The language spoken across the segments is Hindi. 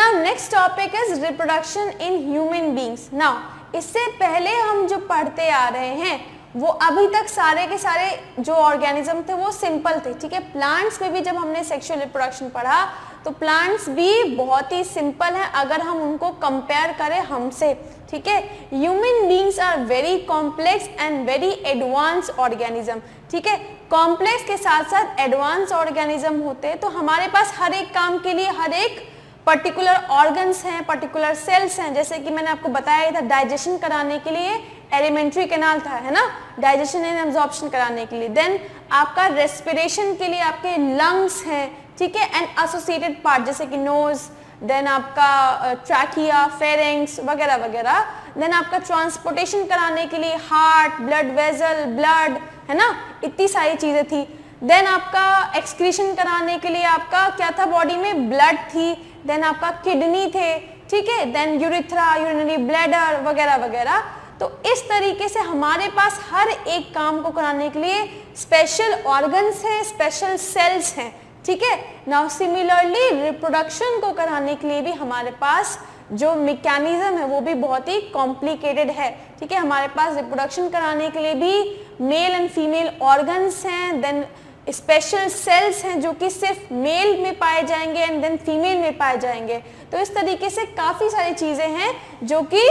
Now next topic is reproduction in human beings. Now इससे पहले हम जो पढ़ते आ रहे हैं वो अभी तक सारे के सारे जो ऑर्गेनिज्म थे वो सिंपल थे, ठीक है। प्लांट्स में भी जब हमने सेक्सुअल रिप्रोडक्शन पढ़ा तो प्लांट्स भी बहुत ही सिंपल हैं अगर हम उनको कंपेयर करें हमसे, ठीक है। Human beings are very complex and very advance organism, ठीक है। कॉम्प्लेक्स के साथ साथ एडवांस ऑर्गेनिज्म होते हैं, तो हमारे पास हर एक काम के लिए हर एक पर्टिकुलर ऑर्गन्स हैं, पर्टिकुलर सेल्स हैं। जैसे कि मैंने आपको बताया था डाइजेशन कराने के लिए एलिमेंट्री कैनाल था, है ना, डाइजेशन एंड एब्जॉर्प्शन कराने के लिए। देन आपका रेस्पिरेशन के लिए आपके लंग्स हैं, ठीक है, एंड एसोसिएटेड पार्ट जैसे कि नोज, देन आपका ट्रैकिया, फेरिंग्स वगैरह वगैरह। देन आपका ट्रांसपोर्टेशन कराने के लिए हार्ट, ब्लड वेजल, ब्लड, है ना, इतनी सारी चीजें थी। देन आपका एक्सक्रीशन कराने के लिए आपका क्या था, बॉडी में ब्लड थी। देन आपका किडनी थे, ठीक है, देन यूरिथ्रा, यूरिनरी ब्लैडर वगैरह वगैरह। तो इस तरीके से हमारे पास हर एक काम को कराने के लिए स्पेशल ऑर्गन्स हैं, स्पेशल सेल्स हैं, ठीक है। नाउ सिमिलरली रिप्रोडक्शन को कराने के लिए भी हमारे पास जो मैकेनिज्म है वो भी बहुत ही कॉम्प्लिकेटेड है, ठीक है। हमारे पास रिप्रोडक्शन कराने के लिए भी मेल एंड फीमेल ऑर्गन्स हैं, देन स्पेशल सेल्स हैं जो कि सिर्फ मेल में पाए जाएंगे एंड देन फीमेल में पाए जाएंगे। तो इस तरीके से काफ़ी सारी चीज़ें हैं जो कि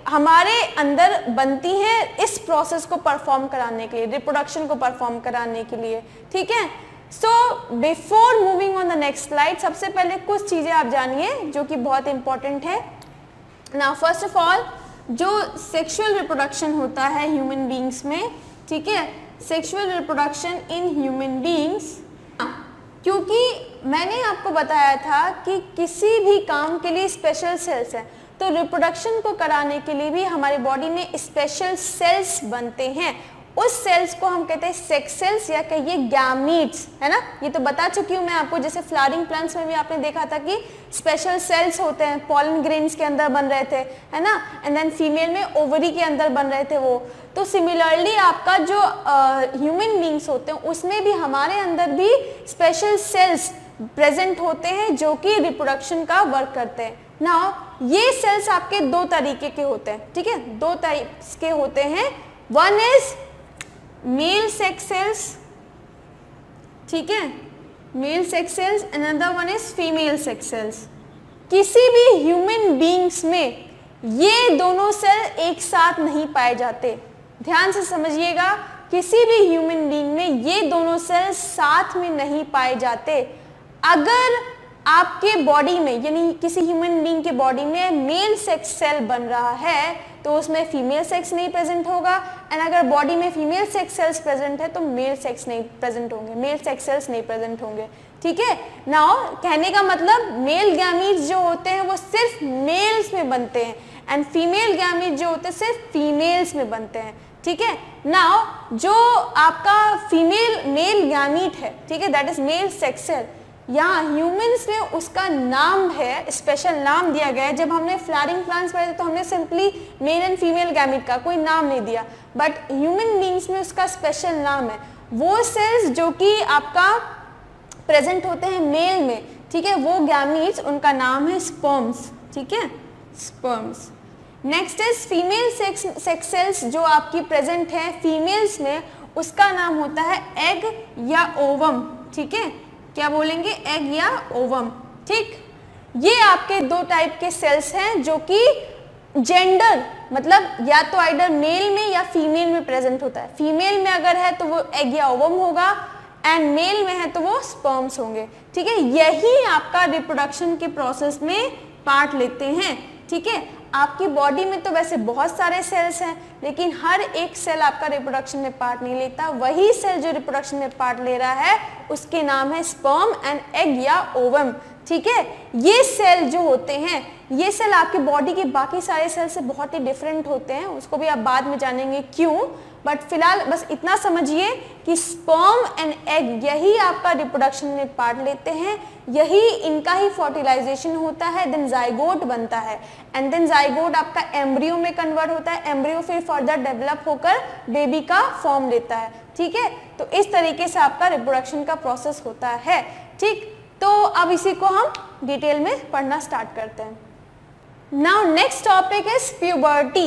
हमारे अंदर बनती हैं इस प्रोसेस को परफॉर्म कराने के लिए, रिप्रोडक्शन को परफॉर्म कराने के लिए, ठीक है। So before moving on the next slide, सबसे पहले कुछ चीज़ें आप जानिए जो कि बहुत इंपॉर्टेंट है। नाउ फर्स्ट ऑफ ऑल, जो सेक्सुअल रिप्रोडक्शन होता है ह्यूमन बींग्स में, ठीक है, sexual reproduction in human beings, क्योंकि मैंने आपको बताया था कि किसी भी काम के लिए स्पेशल सेल्स हैं, तो रिप्रोडक्शन को कराने के लिए भी हमारी बॉडी में स्पेशल सेल्स बनते हैं। उस सेल्स को हम कहते हैं सेक्स सेल्स या कहिए गैमीट्स, है ना। ये तो बता चुकी हूँ मैं आपको, जैसे फ्लावरिंग प्लांट्स में भी आपने देखा था कि स्पेशल सेल्स होते हैं, पॉलन ग्रेन्स के अंदर बन रहे थे, है ना, एंड देन फीमेल में ओवरी के अंदर बन रहे थे वो। तो सिमिलरली आपका जो ह्यूमन बींग्स होते हैं उसमें भी हमारे अंदर भी स्पेशल सेल्स प्रेजेंट होते हैं जो कि रिप्रोडक्शन का वर्क करते हैं। नाउ ये सेल्स आपके दो तरीके के होते हैं, ठीक है, दो टाइप्स के होते हैं। One is male sex cells, ठीक है, male sex cells, another one is female sex cells. किसी भी ह्यूमन बींग्स में ये दोनों सेल एक साथ नहीं पाए जाते, ध्यान से समझिएगा। किसी भी ह्यूमन बींग में ये दोनों सेल साथ में नहीं पाए जाते। अगर आपके बॉडी में यानी किसी ह्यूमन बींग के बॉडी में मेल सेक्स सेल बन रहा है तो उसमें फीमेल सेक्स नहीं प्रेजेंट होगा, एंड अगर बॉडी में फीमेल सेक्स सेल्स प्रेजेंट है तो मेल सेक्स नहीं प्रेजेंट होंगे, मेल सेक्स सेल्स नहीं प्रेजेंट होंगे, ठीक है। नाउ कहने का मतलब मेल गैमीट्स जो होते हैं वो सिर्फ मेल्स में बनते हैं एंड फीमेल गैमीट्स जो होते हैं सिर्फ फीमेल्स में बनते हैं, ठीक है। नाउ जो आपका फीमेल मेल गैमीट है, ठीक है, that is male sex cell, यहाँ ह्यूमंस में उसका नाम है, स्पेशल नाम दिया गया है। जब हमने फ्लावरिंग प्लांट्स पढ़े थे तो हमने simply mail and female gamete का कोई नाम नहीं दिया, बट ह्यूमन बींग्स में उसका स्पेशल नाम है। वो सेल्स जो कि आपका प्रेजेंट होते हैं मेल में, ठीक है, वो गैमीट्स, उनका नाम है स्पर्म्स, ठीक है, sperms. Next is female sex cells जो आपकी प्रेजेंट है फीमेल्स में, उसका नाम होता है एग या ओवम, ठीक है, क्या बोलेंगे, एग या ओवम, ठीक। ये आपके दो टाइप के सेल्स हैं जो कि जेंडर मतलब या तो आइडर मेल में या फीमेल में प्रेजेंट होता है। फीमेल में अगर है तो वो एग या ओवम होगा एंड मेल में है तो वो स्पर्म्स होंगे, ठीक है। यही आपका रिप्रोडक्शन के प्रोसेस में पार्ट लेते हैं, ठीक है। आपकी बॉडी में तो वैसे बहुत सारे सेल्स हैं लेकिन हर एक सेल आपका रिप्रोडक्शन में पार्ट नहीं लेता। वही सेल जो रिप्रोडक्शन में पार्ट ले रहा है उसके नाम है स्पर्म एंड एग या ओवम, ठीक है। ये सेल जो होते हैं, ये सेल आपके बॉडी के बाकी सारे सेल से बहुत ही डिफरेंट होते हैं, उसको भी आप बाद में जानेंगे क्यों, बट फिलहाल बस इतना समझिए कि स्पर्म एंड एग यही आपका रिप्रोडक्शन में पार्ट लेते हैं, यही इनका ही फर्टिलाइजेशन होता है, देन जाइगोट बनता है एंड देन जाइगोट आपका एम्ब्रियो में कन्वर्ट होता है, एम्ब्रियो फिर फर्दर डेवलप होकर बेबी का फॉर्म लेता है, ठीक है। तो इस तरीके से आपका रिप्रोडक्शन का प्रोसेस होता है, ठीक। तो अब इसी को हम डिटेल में पढ़ना स्टार्ट करते हैं। Now next topic is puberty.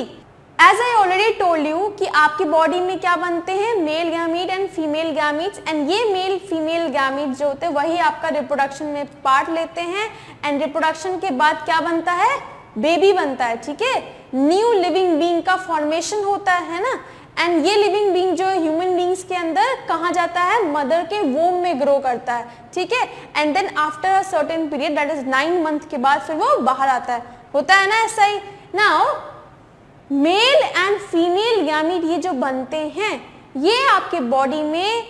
As I already told you कि आपकी बॉडी में क्या बनते हैं, male gamete and female gametes, and ये मेल फीमेल गैमीट जो होते हैं वही आपका रिप्रोडक्शन में पार्ट लेते हैं, एंड रिप्रोडक्शन के बाद क्या बनता है, बेबी बनता है, ठीक है, न्यू लिविंग बीइंग का फॉर्मेशन होता है ना। एंड ये लिविंग बीइंग जो ह्यूमन बीइंग्स के अंदर कहाँ जाता है, मदर के वोम में ग्रो करता है, ठीक है, and then after a certain period that is 9 month के बाद फिर वो बाहर आता है, होता है ना ऐसा ही। Now male and female gamete ये जो बनते हैं ये आपके बॉडी में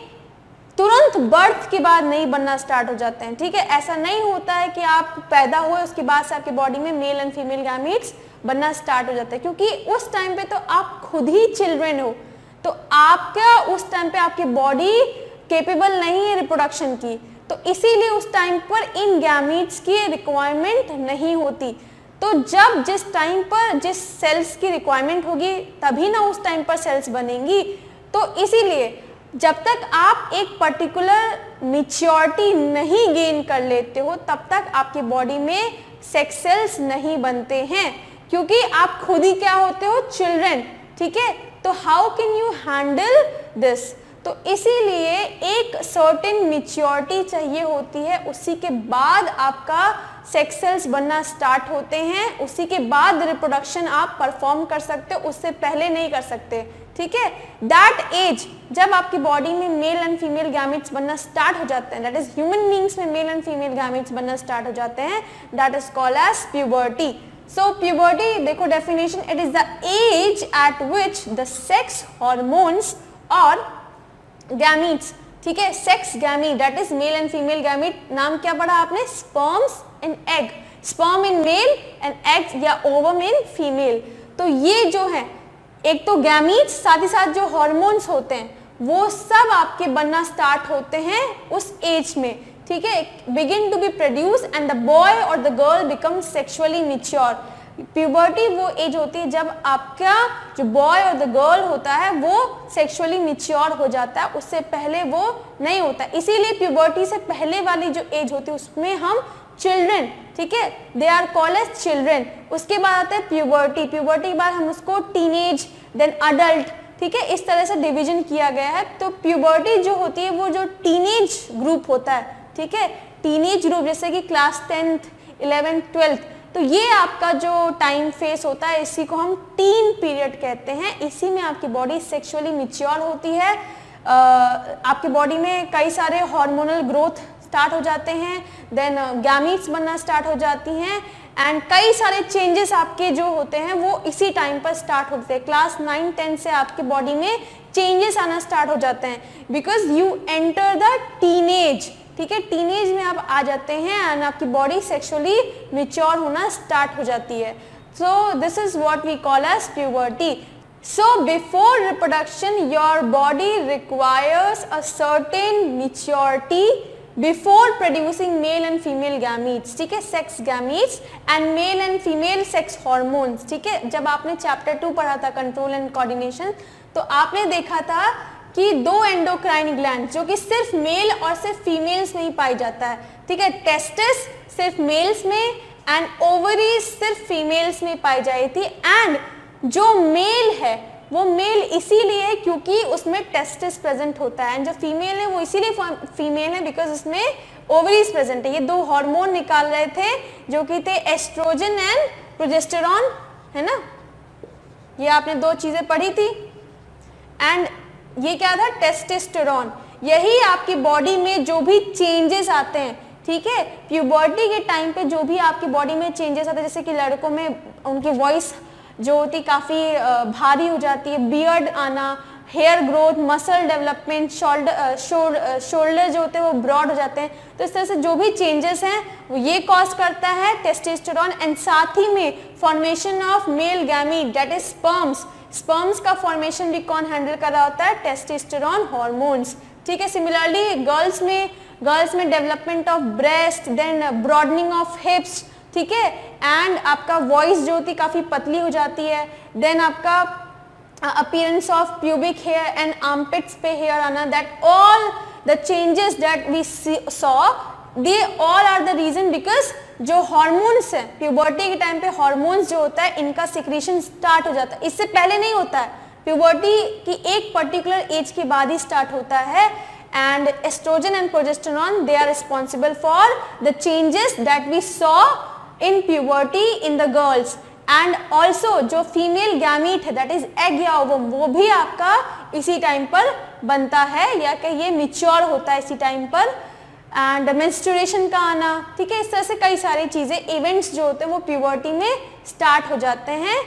तुरंत बर्थ के बाद नहीं बनना स्टार्ट हो जाते हैं, ठीक है, ऐसा नहीं होता है कि आप पैदा हुए उसके बाद से आपके बॉडी में मेल एंड फीमेल गैमीट्स बनना स्टार्ट हो जाता है, क्योंकि उस टाइम पे तो आप खुद ही चिल्ड्रन हो, तो आपका उस टाइम पे आपकी बॉडी केपेबल नहीं है रिप्रोडक्शन की, तो इसीलिए उस टाइम पर इन गैमीट्स की रिक्वायरमेंट नहीं होती। तो जब जिस टाइम पर जिस सेल्स की रिक्वायरमेंट होगी तभी ना उस टाइम पर सेल्स बनेंगी, तो इसीलिए जब तक आप एक पर्टिकुलर मैच्योरिटी नहीं गेन कर लेते हो तब तक आपकी बॉडी में सेक्स सेल्स नहीं बनते हैं, क्योंकि आप खुद ही क्या होते हो, चिल्ड्रन, ठीक है। तो how can you handle this, तो इसीलिए एक सर्टेन मैच्योरिटी चाहिए होती है, उसी के बाद आपका सेक्स सेल्स बनना स्टार्ट होते हैं, उसी के बाद रिप्रोडक्शन आप परफॉर्म कर सकते हो, उससे पहले नहीं कर सकते, ठीक है। दैट एज जब आपकी बॉडी में मेल एंड फीमेल गैमीट्स बनना स्टार्ट हो जाते हैं, दैट इज ह्यूमन बीइंग्स में मेल एंड फीमेल गैमीट्स बनना स्टार्ट हो जाते हैं, that is called age puberty. So puberty देखो definition, it is the age at which the sex hormones और गैमीट्स, ठीक है, sex gamete that is male and female gamete, नाम क्या पढ़ा आपने, sperms and egg, sperm in male and egg या ओवम इन फीमेल। तो ये जो है एक तो गैमीट्स, साथ ही साथ जो हॉर्मोन्स होते हैं वो सब आपके बनना स्टार्ट होते हैं उस एज में, ठीक है, begin to be produce and the boy और the girl become sexually mature. Puberty वो एज होती है जब आपका जो बॉय और द गर्ल होता है वो सेक्सुअली मैच्योर हो जाता है, उससे पहले वो नहीं होता, इसीलिए प्यूबर्टी से पहले वाली जो एज होती है उसमें हम चिल्ड्रन, ठीक है, they are called as children. उसके बाद आता है प्यूबर्टी, प्यूबर्टी के बाद हम उसको टीनेज, देन अडल्ट, ठीक है, इस तरह से डिवीजन किया गया है। तो प्यूबर्टी जो होती है वो जो टीनेज ग्रुप होता है, ठीक है, टीनेज ग्रुप जैसे कि क्लास 10th 11th 12th, तो ये आपका जो टाइम फेस होता है इसी को हम टीन पीरियड कहते हैं, इसी में आपकी बॉडी सेक्सुअली मैच्योर होती है, आपकी बॉडी में कई सारे हार्मोनल ग्रोथ स्टार्ट हो जाते हैं, देन गैमीट्स बनना स्टार्ट हो जाती हैं, एंड कई सारे चेंजेस आपके जो होते हैं वो इसी टाइम पर स्टार्ट होते हैं। क्लास 9-10 से आपकी बॉडी में चेंजेस आना स्टार्ट हो जाते हैं, because you enter the teenage, ठीक है, टीनेज में आप आ जाते हैं एंड आपकी बॉडी सेक्सुअली मैच्योर होना स्टार्ट हो जाती है। So this is what we call as puberty. So before reproduction your body requires a certain maturity before producing male and female gametes, ठीक है, sex gametes and male and female sex hormones, ठीक है। जब आपने चैप्टर 2 पढ़ा था कंट्रोल एंड कोऑर्डिनेशन, तो आपने देखा था कि 2 एंडोक्राइन ग्लैंड जो कि सिर्फ मेल और सिर्फ फीमेल्स में ही पाई जाता है, ठीक है, टेस्टिस सिर्फ मेल्स में एंड ओवरीज सिर्फ फीमेल्स में पाई जाती थी, एंड जो मेल है वो मेल इसीलिए है क्योंकि उसमें टेस्टिस प्रेजेंट होता है, एंड जो फीमेल है वो इसीलिए फीमेल है बिकॉज उसमें ओवरीज प्रेजेंट है। ये 2 हार्मोन निकाल रहे थे जो कि थे एस्ट्रोजन एंड प्रोजेस्टेरॉन, है ना, ये आपने 2 चीजें पढ़ी थी, एंड ये क्या था, टेस्टोस्टेरोन। यही आपकी बॉडी में जो भी चेंजेस आते हैं, ठीक है, प्यूबर्टी के टाइम पे जो भी आपकी बॉडी में चेंजेस आते हैं, जैसे कि लड़कों में उनकी वॉइस जो होती काफ़ी भारी हो जाती है, बियर्ड आना, hair growth, muscle development, shoulder जो होते हैं वो ब्रॉड हो जाते हैं, तो इस तरह से जो भी चेंजेस हैं वो ये कॉज करता है टेस्टोस्टेरोन, एंड साथ ही में formation of male gamete that is sperms, sperms का फॉर्मेशन भी कौन हैंडल कर रहा होता है, टेस्टोस्टेरोन हार्मोन्स, ठीक है। सिमिलरली गर्ल्स में development of breast, then broadening of hips, ठीक है, एंड आपका वॉइस जो होती काफ़ी पतली हो जाती है, देन आपका appearance of pubic hair and armpits पे हेयर आना, that all the changes that we saw, they all are the reason because जो हॉर्मोन्स है प्यूबर्टी के टाइम पे, हॉर्मोन्स जो होता है इनका सिक्रीशन स्टार्ट हो जाता है, इससे पहले नहीं होता है। प्यूबर्टी की एक पर्टिकुलर एज के बाद ही स्टार्ट होता है। And estrogen and progesterone they are responsible for the changes that we saw in puberty in the girls. And also जो फीमेल गैमीट है दैट इज एग या ओवम, वो भी आपका इसी टाइम पर बनता है या कि ये मिच्योर होता है इसी टाइम पर। एंड मेंस्ट्रुएशन का आना, ठीक है, इस तरह से कई सारी चीजें, इवेंट्स जो होते हैं वो प्यूबर्टी में स्टार्ट हो जाते हैं।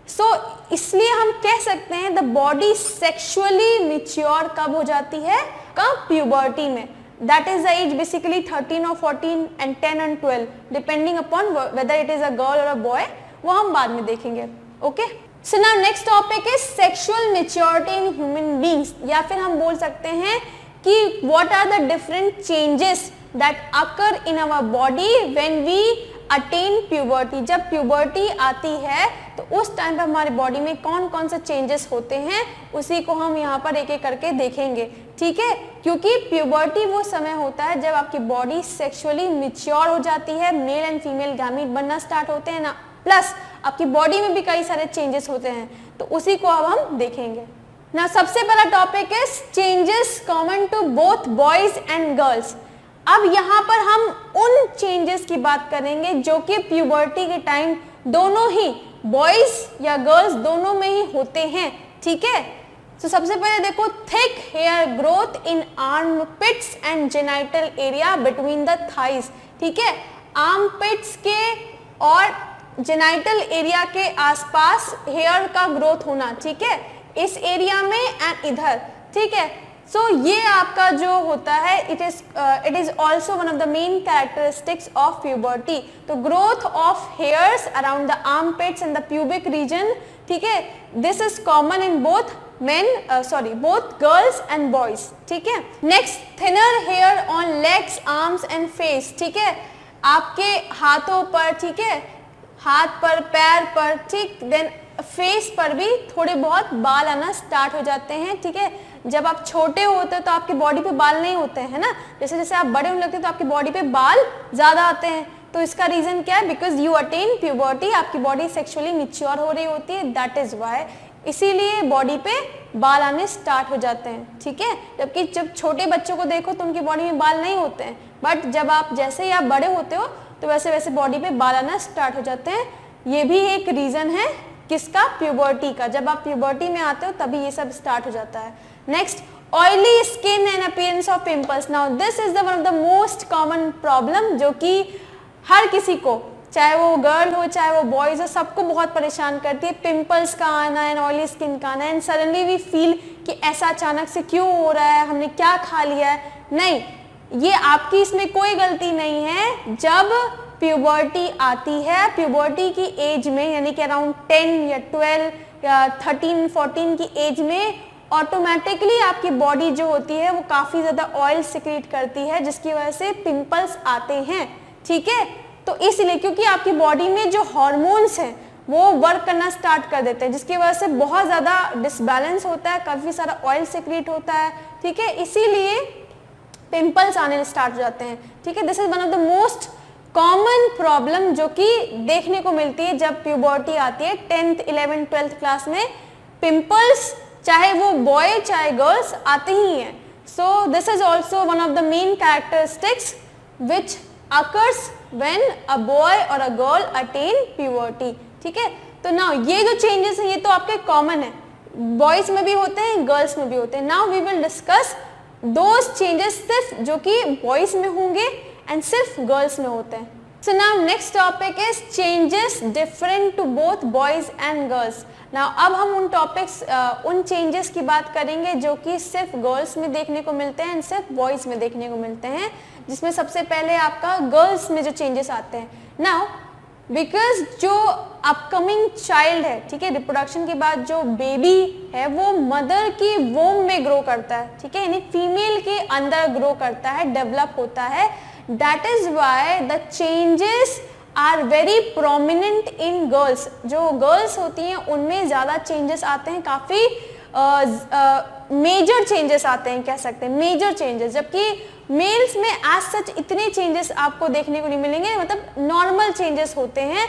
सो इसलिए हम कह सकते हैं द बॉडी सेक्सुअली मिच्योर कब हो जाती है, कब, प्यूबर्टी में। That is the age basically 13 और 14 and 10 and 12 depending upon whether it is a girl और अ बॉय, वो हम बाद में देखेंगे। Okay, so now next topic is sexual maturity in human beings, या फिर हम बोल सकते हैं कि what are the different changes that occur in our body when we attain puberty. जब प्यूबर्टी आती है तो उस टाइम पर हमारी बॉडी में कौन कौन से चेंजेस होते हैं, उसी को हम यहाँ पर एक एक करके देखेंगे, ठीक है। क्योंकि प्यूबर्टी वो समय होता है जब आपकी बॉडी सेक्सुअली मैच्योर हो जाती है, मेल एंड फीमेल गैमीट बनना स्टार्ट होते हैं ना, प्लस आपकी बॉडी में भी कई सारे चेंजेस होते हैं, तो उसी को अब हम देखेंगे ना। सबसे पहला टॉपिक है changes common to both boys and girls. अब यहाँ पर हम उन चेंजेस की बात करेंगे जो कि प्यूबर्टी के टाइम दोनों ही बॉयज या गर्ल्स दोनों में ही होते हैं, ठीक है। तो सबसे पहले देखो, thick hair growth in armpits and genital area between the thighs, ठीक है। आर्मपिट्स के और जेनिटल एरिया के आसपास हेयर का ग्रोथ होना, ठीक है, इस एरिया में एंड इधर, ठीक है। सो ये आपका जो होता है it is also one of the main characteristics of puberty. तो growth of hairs around the armpits and the pubic region, ठीक है, this is common in both both girls and boys, ठीक है। Next, thinner hair on legs, arms and face, ठीक है, आपके हाथों पर, ठीक है, हाथ पर, पैर पर, ठीक, देन फेस पर भी थोड़े बहुत बाल आना स्टार्ट हो जाते हैं, ठीक है। जब आप छोटे होते हैं तो आपकी बॉडी पे बाल नहीं होते हैं, है ना, जैसे जैसे आप बड़े होने लगते हैं तो आपकी बॉडी पे बाल ज्यादा आते हैं। तो इसका रीजन क्या है, बिकॉज यू अटेन प्यूबर्टी, आपकी बॉडी सेक्सुअली मैच्योर हो रही होती है, दैट इज वाई, इसीलिए बॉडी पे बाल आने स्टार्ट हो जाते हैं, ठीक है। जबकि जब छोटे बच्चों को देखो तो उनकी बॉडी में बाल नहीं होते हैं, बट जब आप जैसे ही आप बड़े होते हो तो वैसे वैसे बॉडी पे बाल आना स्टार्ट हो जाते हैं। ये भी एक रीजन है किसका, प्यूबर्टी का। जब आप प्यूबर्टी में आते हो तभी ये सब स्टार्ट हो जाता है। Next, oily skin and appearance of pimples. Now this is the one of the most common problem जो कि हर किसी को, चाहे वो गर्ल हो चाहे वो बॉयज हो, सबको बहुत परेशान करती है। पिंपल्स का आना एंड ऑयली स्किन का आना, एंड सडनली वी फील कि ऐसा अचानक से क्यों हो रहा है, हमने क्या खा लिया है। नहीं, ये आपकी इसमें कोई गलती नहीं है। जब प्यूबर्टी आती है, प्यूबर्टी की एज में, यानी कि अराउंड 10 या 12 या 13 14 की एज में ऑटोमेटिकली आपकी बॉडी जो होती है वो काफ़ी ज़्यादा ऑयल सिक्रीट करती है, जिसकी वजह से पिंपल्स आते हैं, ठीक है। तो इसलिए क्योंकि आपकी बॉडी में जो हार्मोन्स हैं वो वर्क करना स्टार्ट कर देते हैं, जिसकी वजह से बहुत ज़्यादा डिसबैलेंस होता है, काफ़ी सारा ऑयल सिक्रीट होता है, ठीक है, इसीलिए पिंपल्स आने स्टार्ट हो जाते हैं, ठीक है। This is one of the most common problem जो कि देखने को मिलती है जब प्यूबर्टी आती है 10th 11th 12th क्लास में। पिंपल्स चाहे वो बॉय चाहे गर्ल्स आते ही हैं। So this is also one of the main characteristics which occurs when a boy और अ गर्ल अटेन प्यूबर्टी, ठीक है। तो नाउ ये जो चेंजेस हैं ये तो आपके कॉमन है, बॉयज में भी होते हैं, गर्ल्स में भी होते हैं। Now we will discuss those changes सिर्फ जो कि बॉयज में होंगे एंड सिर्फ गर्ल्स में होते हैं। So now next topic is changes different to both boys and girls. Now अब हम उन टॉपिक्स उन चेंजेस की बात करेंगे जो कि सिर्फ गर्ल्स में देखने को मिलते हैं एंड सिर्फ बॉयज में देखने को मिलते हैं, जिसमें सबसे पहले आपका गर्ल्स में जो चेंजेस आते हैं। नाउ बिकॉज जो अपकमिंग चाइल्ड है, ठीक है, रिप्रोडक्शन के बाद जो बेबी है वो मदर की वोम में ग्रो करता है, ठीक है, यानी फीमेल के अंदर ग्रो करता है, डेवलप होता है। That is why the changes are very prominent in girls. जो गर्ल्स होती हैं उनमें ज़्यादा चेंजेस आते हैं, काफ़ी मेजर चेंजेस आते हैं, कह सकते हैं मेजर चेंजेस, जबकि मेल्स में एज सच इतने चेंजेस आपको देखने को नहीं मिलेंगे, मतलब नॉर्मल चेंजेस होते हैं,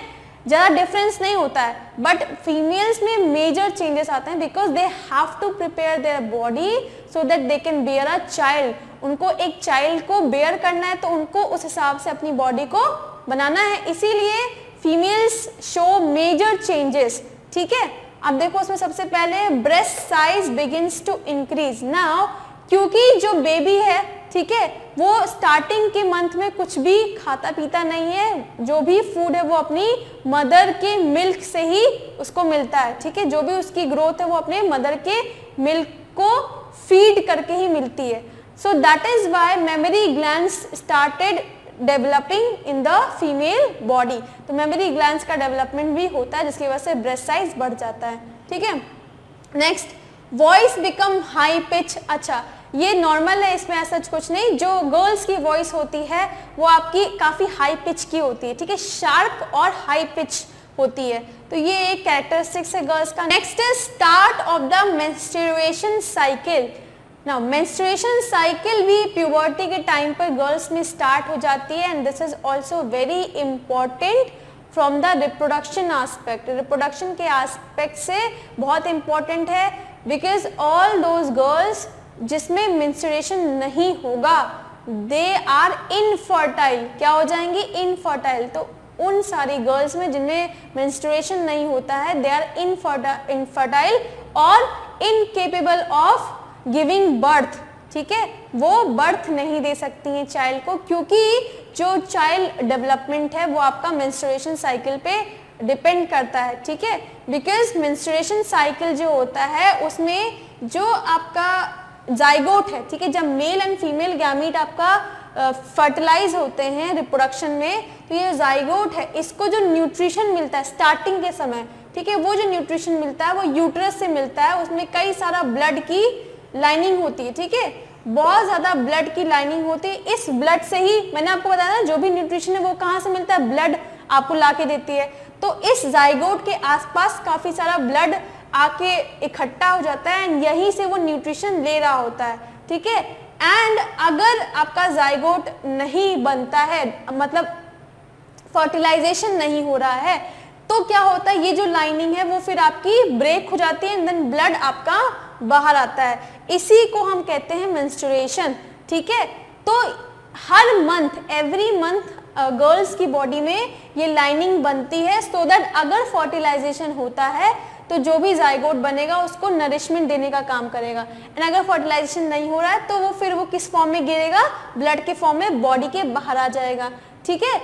ज़्यादा डिफरेंस नहीं होता है। बट फीमेल्स में मेजर चेंजेस आते हैं because they have to prepare their body so that they can bear a child. उनको एक चाइल्ड को बेयर करना है तो उनको उस हिसाब से अपनी बॉडी को बनाना है, इसीलिए फीमेल्स शो मेजर चेंजेस। ठीक है, अब देखो उसमें सबसे पहले breast size begins to increase. Now क्योंकि जो बेबी है, ठीक है, वो स्टार्टिंग के मंथ में कुछ भी खाता पीता नहीं है, जो भी फूड है वो अपनी मदर के मिल्क से ही उसको मिलता है। ठीक है, जो भी उसकी ग्रोथ है वो अपने मदर के मिल्क को फीड करके ही मिलती है। So that is why mammary glands started developing in the female body. तो मेमोरी ग्लैंड्स का डेवलपमेंट भी होता है जिसकी वजह से ब्रेस्ट साइज बढ़ जाता है। ठीक है, next voice become high pitch. अच्छा, ये नॉर्मल है, इसमें ऐसा कुछ नहीं। जो गर्ल्स की वॉइस होती है वो आपकी काफ़ी हाई पिच की होती है। ठीक है, शार्प और हाई पिच होती है, तो ये एक कैरेक्टरिस्टिक्स है गर्ल्स का। Next is start of the menstruation cycle. Now menstruation cycle भी प्यूबर्टी के टाइम पर गर्ल्स में स्टार्ट हो जाती है, and this is also very important from the reproduction aspect. Reproduction के आस्पेक्ट से बहुत इंपॉर्टेंट है, बिकॉज ऑल दोज गर्ल्स जिसमें मेंस्ट्रुएशन नहीं होगा दे आर इनफर्टाइल। क्या हो जाएंगी? इनफर्टाइल। तो उन सारी गर्ल्स में जिनमें मेंस्ट्रुएशन नहीं होता है दे आर इनफर्टाइल और इनकेपेबल ऑफ गिविंग बर्थ। ठीक है, वो बर्थ नहीं दे सकती हैं चाइल्ड को, क्योंकि जो चाइल्ड डेवलपमेंट है वो आपका मेंस्ट्रुएशन साइकिल पे डिपेंड करता है। ठीक है, बिकॉज मेंस्ट्रुएशन साइकिल जो होता है उसमें जो आपका जाइगोट है, ठीक है, जब मेल एंड फीमेल गैमीट आपका फर्टिलाइज होते हैं रिप्रोडक्शन में, तो ये जाइगोट है, इसको जो न्यूट्रिशन मिलता है स्टार्टिंग के समय, ठीक है, वो जो न्यूट्रिशन मिलता है वो यूट्रस से मिलता है। उसमें कई सारा ब्लड की लाइनिंग होती है। ठीक है, बहुत ज़्यादा ब्लड की लाइनिंग होती है। इस ब्लड से ही मैंने आपको बताया ना, जो भी न्यूट्रिशन है वो कहाँ से मिलता है? ब्लड आपको ला के देती है। तो इस जाइगोट के आसपास काफ़ी सारा ब्लड आके इकट्ठा हो जाता है एंड यहीं से वो न्यूट्रिशन ले रहा होता है। ठीक है, एंड अगर आपका जाइगोट नहीं बनता है, मतलब फर्टिलाइजेशन नहीं हो रहा है, तो क्या होता है? ये जो लाइनिंग है वो फिर आपकी ब्रेक हो जाती है एंड देन ब्लड आपका बाहर आता है। इसी को हम कहते हैं मेंस्ट्रुएशन। ठीक है, तो हर मंथ, एवरी मंथ गर्ल्स की बॉडी में ये लाइनिंग बनती है, सो दैट अगर फर्टिलाइजेशन होता है तो जो भी जाइगोट बनेगा उसको नरिशमेंट देने का काम करेगा। एंड अगर फर्टिलाइजेशन नहीं हो रहा है तो वो फिर वो किस फॉर्म में गिरेगा? ब्लड के फॉर्म में बॉडी के बाहर आ जाएगा। ठीक है,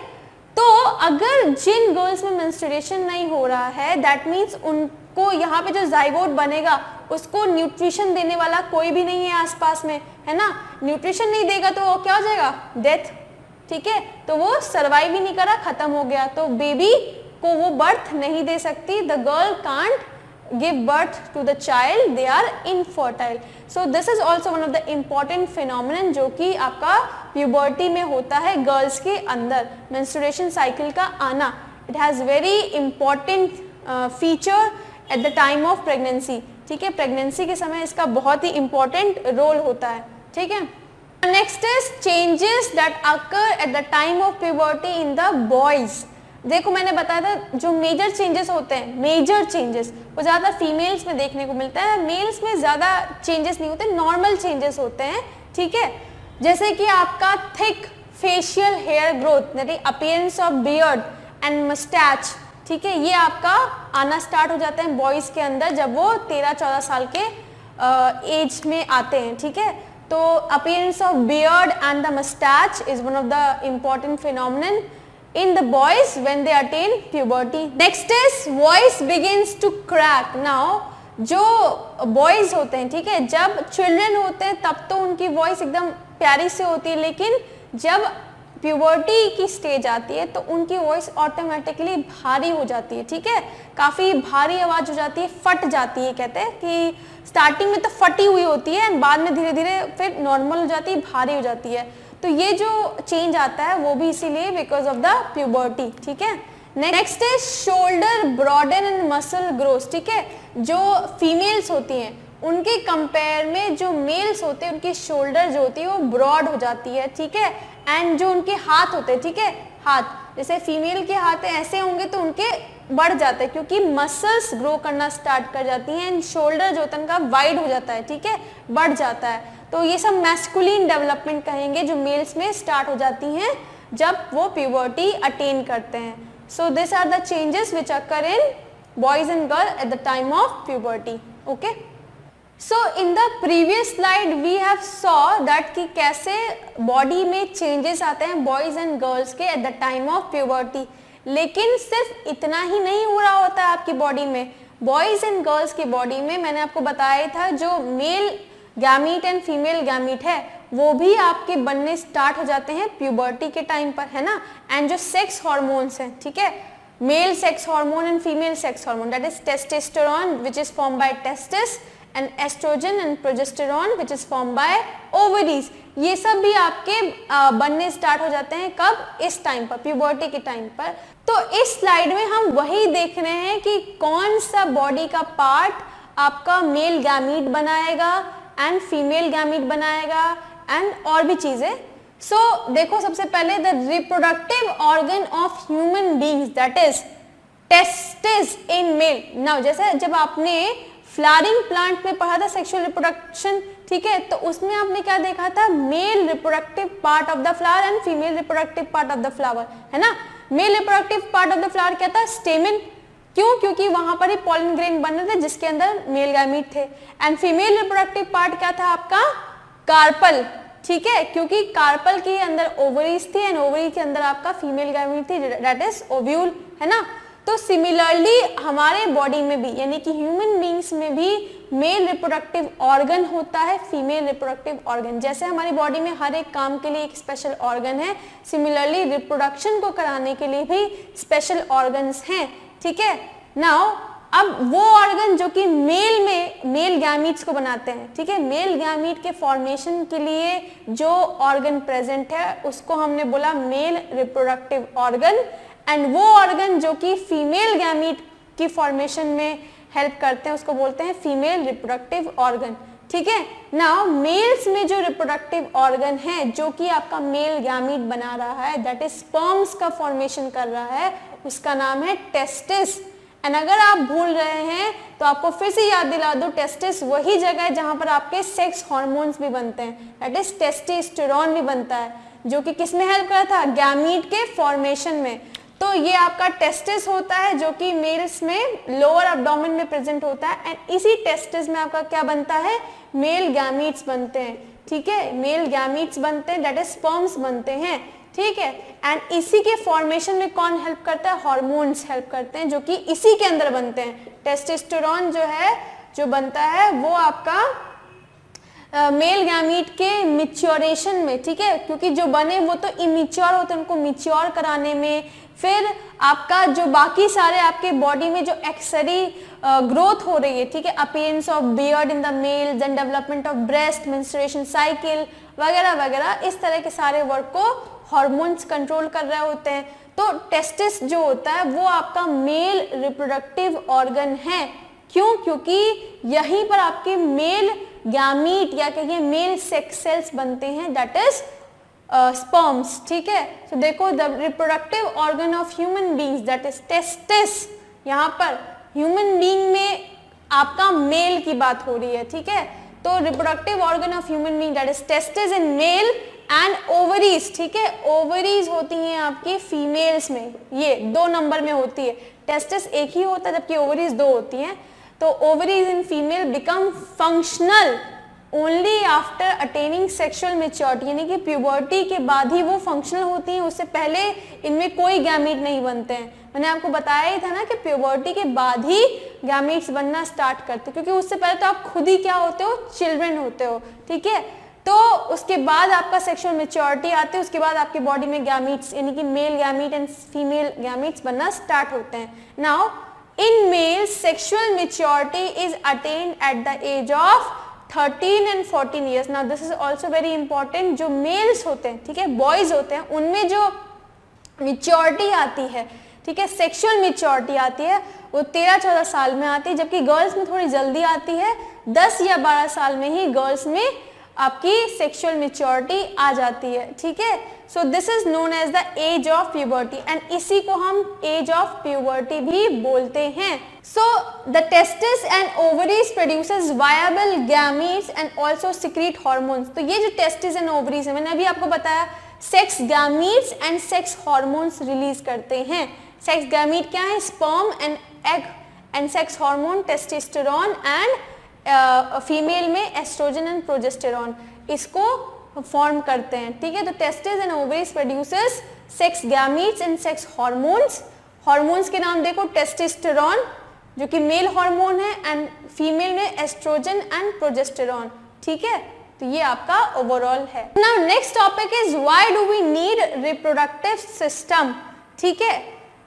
तो अगर जिन गर्ल्स में मेंस्ट्रुएशन नहीं हो रहा है, दैट मीन्स उनको यहाँ पे जो जाइगोट बनेगा उसको न्यूट्रिशन देने वाला कोई भी नहीं है आसपास में, है ना। न्यूट्रिशन नहीं देगा तो वो क्या हो जाएगा? डेथ। ठीक है, तो वो सर्वाइव ही नहीं करा, खत्म हो गया, तो बेबी को वो बर्थ नहीं दे सकती। The girl can't give birth to the child, they are infertile. So this is also one of the important phenomenon जो कि आपका puberty में होता है गर्ल्स के अंदर, menstruation cycle का आना। It has very important feature at the time of pregnancy. ठीक है, प्रेगनेंसी के समय इसका बहुत ही important रोल होता है। ठीक है, next is changes that occur at the time of puberty in the boys. देखो मैंने बताया था जो मेजर चेंजेस होते हैं, मेजर चेंजेस वो ज़्यादा फीमेल्स में देखने को मिलता है, मेल्स में ज़्यादा चेंजेस नहीं होते, नॉर्मल चेंजेस होते हैं। ठीक है, जैसे कि आपका thick facial hair growth, that is appearance of beard and moustache. ठीक है, ये आपका आना स्टार्ट हो जाता है बॉयज़ के अंदर जब वो 13-14 साल के एज में आते हैं। ठीक है, तो appearance of beard and the moustache is one of the important phenomenon in the boys when they attain puberty. Next is voice begins to crack. Now जो boys होते हैं, ठीक है, जब children होते हैं तब तो उनकी voice एकदम प्यारी से होती है, लेकिन जब puberty की stage आती है तो उनकी voice automatically भारी हो जाती है। ठीक है, काफ़ी भारी आवाज़ हो जाती है, फट जाती है। कहते हैं कि स्टार्टिंग में तो फटी हुई होती है एंड बाद में धीरे धीरे फिर नॉर्मल हो जाती है, भारी हो जाती है। तो ये जो चेंज आता है वो भी इसीलिए बिकॉज ऑफ द प्यूबर्टी। ठीक है, नेक्स्ट है shoulder broaden and muscle growth. ठीक है, जो फीमेल्स होती हैं उनके कंपेयर में जो मेल्स होते हैं उनकी शोल्डर जो होती है वो ब्रॉड हो जाती है, ठीक है। एंड जो उनके हाथ होते हैं, ठीक है, हाथ जैसे फीमेल के हाथ ऐसे होंगे तो उनके बढ़ जाते हैं क्योंकि मसल्स ग्रो करना स्टार्ट कर जाती हैं एंड शोल्डर जो होता है उनका वाइड हो जाता है, ठीक है, बढ़ जाता है। तो ये सब मैस्कुलिन डेवलपमेंट कहेंगे जो मेल्स में स्टार्ट हो जाती हैं जब वो प्यूबर्टी अटेन करते हैं। So this are the changes which occur in boys and girl at the time of puberty. Okay, so in the previous slide we have saw that कि कैसे बॉडी में चेंजेस आते हैं बॉयज एंड गर्ल्स के at the time of puberty. लेकिन सिर्फ इतना ही नहीं हो रहा होता है आपकी बॉडी में, बॉयज एंड गर्ल्स की बॉडी में मैंने आपको बताया था जो mail gamete and female gamete है वो भी आपके बनने स्टार्ट हो जाते हैं प्यूबर्टी के टाइम पर, है ना। एंड जो सेक्स हॉर्मोन्स हैं, ठीक है, male sex hormone and female sex hormone, that is testosterone which is form by testis and estrogen and progesterone which is form by ovaries, ये सब भी आपके बनने स्टार्ट हो जाते हैं कब, इस टाइम पर, प्यूबर्टी के टाइम पर। तो इस स्लाइड में हम वही देख रहे हैं कि कौन सा बॉडी का पार्ट आपका मेल गैमीट बनाएगा एंड फीमेल गैमीट बनाएगा एंड और भी चीजें। सो देखो सबसे पहले the reproductive organ of human beings that is testis in male. Now जैसे जब आपने फ्लावरिंग प्लांट में पढ़ा था सेक्सुअल रिप्रोडक्शन, ठीक है, तो उसमें आपने क्या देखा था, male reproductive part of the flower and female reproductive part of the flower, है ना। Male reproductive part of the flower क्या था, स्टेमन, क्यों, क्योंकि वहां पर ही पॉलन ग्रेन बन रहे थे जिसके अंदर मेल गैमीट थे। एंड फीमेल रिप्रोडक्टिव पार्ट क्या था आपका, कार्पल, ठीक है, क्योंकि कार्पल के अंदर ओवरीज थी एंड ओवरी के अंदर आपका फीमेल गैमीट थी दैट इज ओव्यूल, है ना। तो सिमिलरली हमारे बॉडी में भी यानी कि ह्यूमन बीइंग्स में भी मेल रिप्रोडक्टिव ऑर्गन होता है, फीमेल रिप्रोडक्टिव ऑर्गन। जैसे हमारी बॉडी में हर एक काम के लिए एक स्पेशल ऑर्गन है, सिमिलरली रिप्रोडक्शन को कराने के लिए भी स्पेशल ऑर्गन्स हैं, ठीक है। नाउ अब वो ऑर्गन जो कि मेल में मेल गैमीट्स को बनाते हैं, ठीक है, मेल गैमीट के फॉर्मेशन के लिए जो ऑर्गन प्रेजेंट है उसको हमने बोला मेल रिप्रोडक्टिव ऑर्गन। एंड वो ऑर्गन जो कि फीमेल गैमीट की फॉर्मेशन में हेल्प करते हैं उसको बोलते हैं फीमेल रिप्रोडक्टिव ऑर्गन, ठीक है। नाउ मेल्स में जो रिप्रोडक्टिव ऑर्गन है जो कि आपका मेल गैमीट बना रहा है दैट इज स्पर्म्स का फॉर्मेशन कर रहा है, उसका नाम है टेस्टिस। एंड अगर आप भूल रहे हैं तो आपको फिर से याद दिला दो, टेस्टिस वही जगह है जहां पर आपके सेक्स हार्मोन्स भी बनते हैं, दैट इज टेस्टोस्टेरोन भी बनता है जो कि किस में हेल्प करता था, गैमीट के फॉर्मेशन में। तो ये आपका टेस्टिस होता है जो कि मेल्स में लोअर एब्डोमेन में प्रेजेंट होता है एंड इसी टेस्टिस में आपका क्या बनता है, मेल गैमीट्स बनते हैं, ठीक है, मेल गैमीट्स बनते हैं दैट इज स्पर्म्स बनते हैं, ठीक है। एंड इसी के फॉर्मेशन में कौन हेल्प करता है, हार्मोन्स हेल्प करते हैं जो कि इसी के अंदर बनते हैं। टेस्टोस्टेरोन जो है जो बनता है वो आपका मेल गैमीट के मिच्योरेशन में, ठीक है, क्योंकि जो बने वो तो इमिच्योर होते हैं, उनको मिच्योर कराने में, फिर आपका जो बाकी सारे आपके बॉडी में जो एक्सरी ग्रोथ हो रही है, ठीक है, appearance of beard in the male, then development of breast, menstruation cycle वगैरह वगैरह, इस तरह के सारे वर्क को हार्मोन्स कंट्रोल कर रहे होते हैं। तो टेस्टिस जो होता है वो आपका मेल रिप्रोडक्टिव ऑर्गन है, क्यों, क्योंकि यहीं पर आपके मेल गैमीट या कहिए मेल सेक्स सेल्स बनते हैं दैट इज स्पर्म्स, ठीक है। तो देखो the reproductive organ of human beings that is testis, यहाँ पर ह्यूमन बीइंग में आपका मेल की बात हो रही है, ठीक है। तो reproductive organ of human being that is testis in male and ovaries, ठीक है, ओवरीज होती हैं आपकी फीमेल्स में, ये 2 नंबर में होती है, टेस्टिस एक ही होता है जबकि ओवरीज 2 होती हैं। तो ovaries in female become functional only after attaining sexual maturity, यानी कि प्यूबर्टी के बाद ही वो फंक्शनल होती हैं, उससे पहले इनमें कोई गैमीट नहीं बनते हैं। मैंने आपको बताया ही था ना कि प्यूबर्टी के बाद ही गैमीट्स बनना स्टार्ट करते हैं, क्योंकि उससे पहले तो आप खुद ही क्या होते हो, चिल्ड्रन होते हो, ठीक है। तो उसके बाद आपका सेक्सुअल मेच्योरिटी आती है, उसके बाद आपकी बॉडी में गैमीट्स यानी कि male gamete and female gametes बनना स्टार्ट होते हैं। Now in male sexual maturity is attained at the age of 13 and 14 years. Now this is also very important. जो मेल्स होते हैं, ठीक है, बॉयज होते हैं, उनमें जो मेच्योरिटी आती है ठीक है। सेक्सुअल मैच्योरिटी आती है वो 13-14 साल में आती है, जबकि गर्ल्स में थोड़ी जल्दी आती है, 10 या 12 साल में ही गर्ल्स में आपकी सेक्सुअल मैच्योरिटी आ जाती है, ठीक है। So this is known as the age of puberty and इसी को हम एज ऑफ प्यूबर्टी भी बोलते हैं। So the testis and ovaries produces viable gametes and also secrete hormones. तो ये जो टेस्टिस एंड ओवरीज है, मैंने अभी आपको बताया, sex gametes and sex hormones release करते हैं। सेक्स गैमीट क्या है? Sperm and egg, and sex hormone testosterone and female में एस्ट्रोजन एंड प्रोजेस्टेरोन इसको फॉर्म करते हैं, ठीक है। तो testis and ovaries produces sex gametes and sex hormones. Hormones के नाम देखो, टेस्टोस्टेरोन जो कि मेल हार्मोन है एंड फीमेल में एस्ट्रोजन एंड प्रोजेस्टेरोन, ठीक है। तो ये आपका ओवरऑल है। Now next topic is why do we need reproductive system, ठीक है।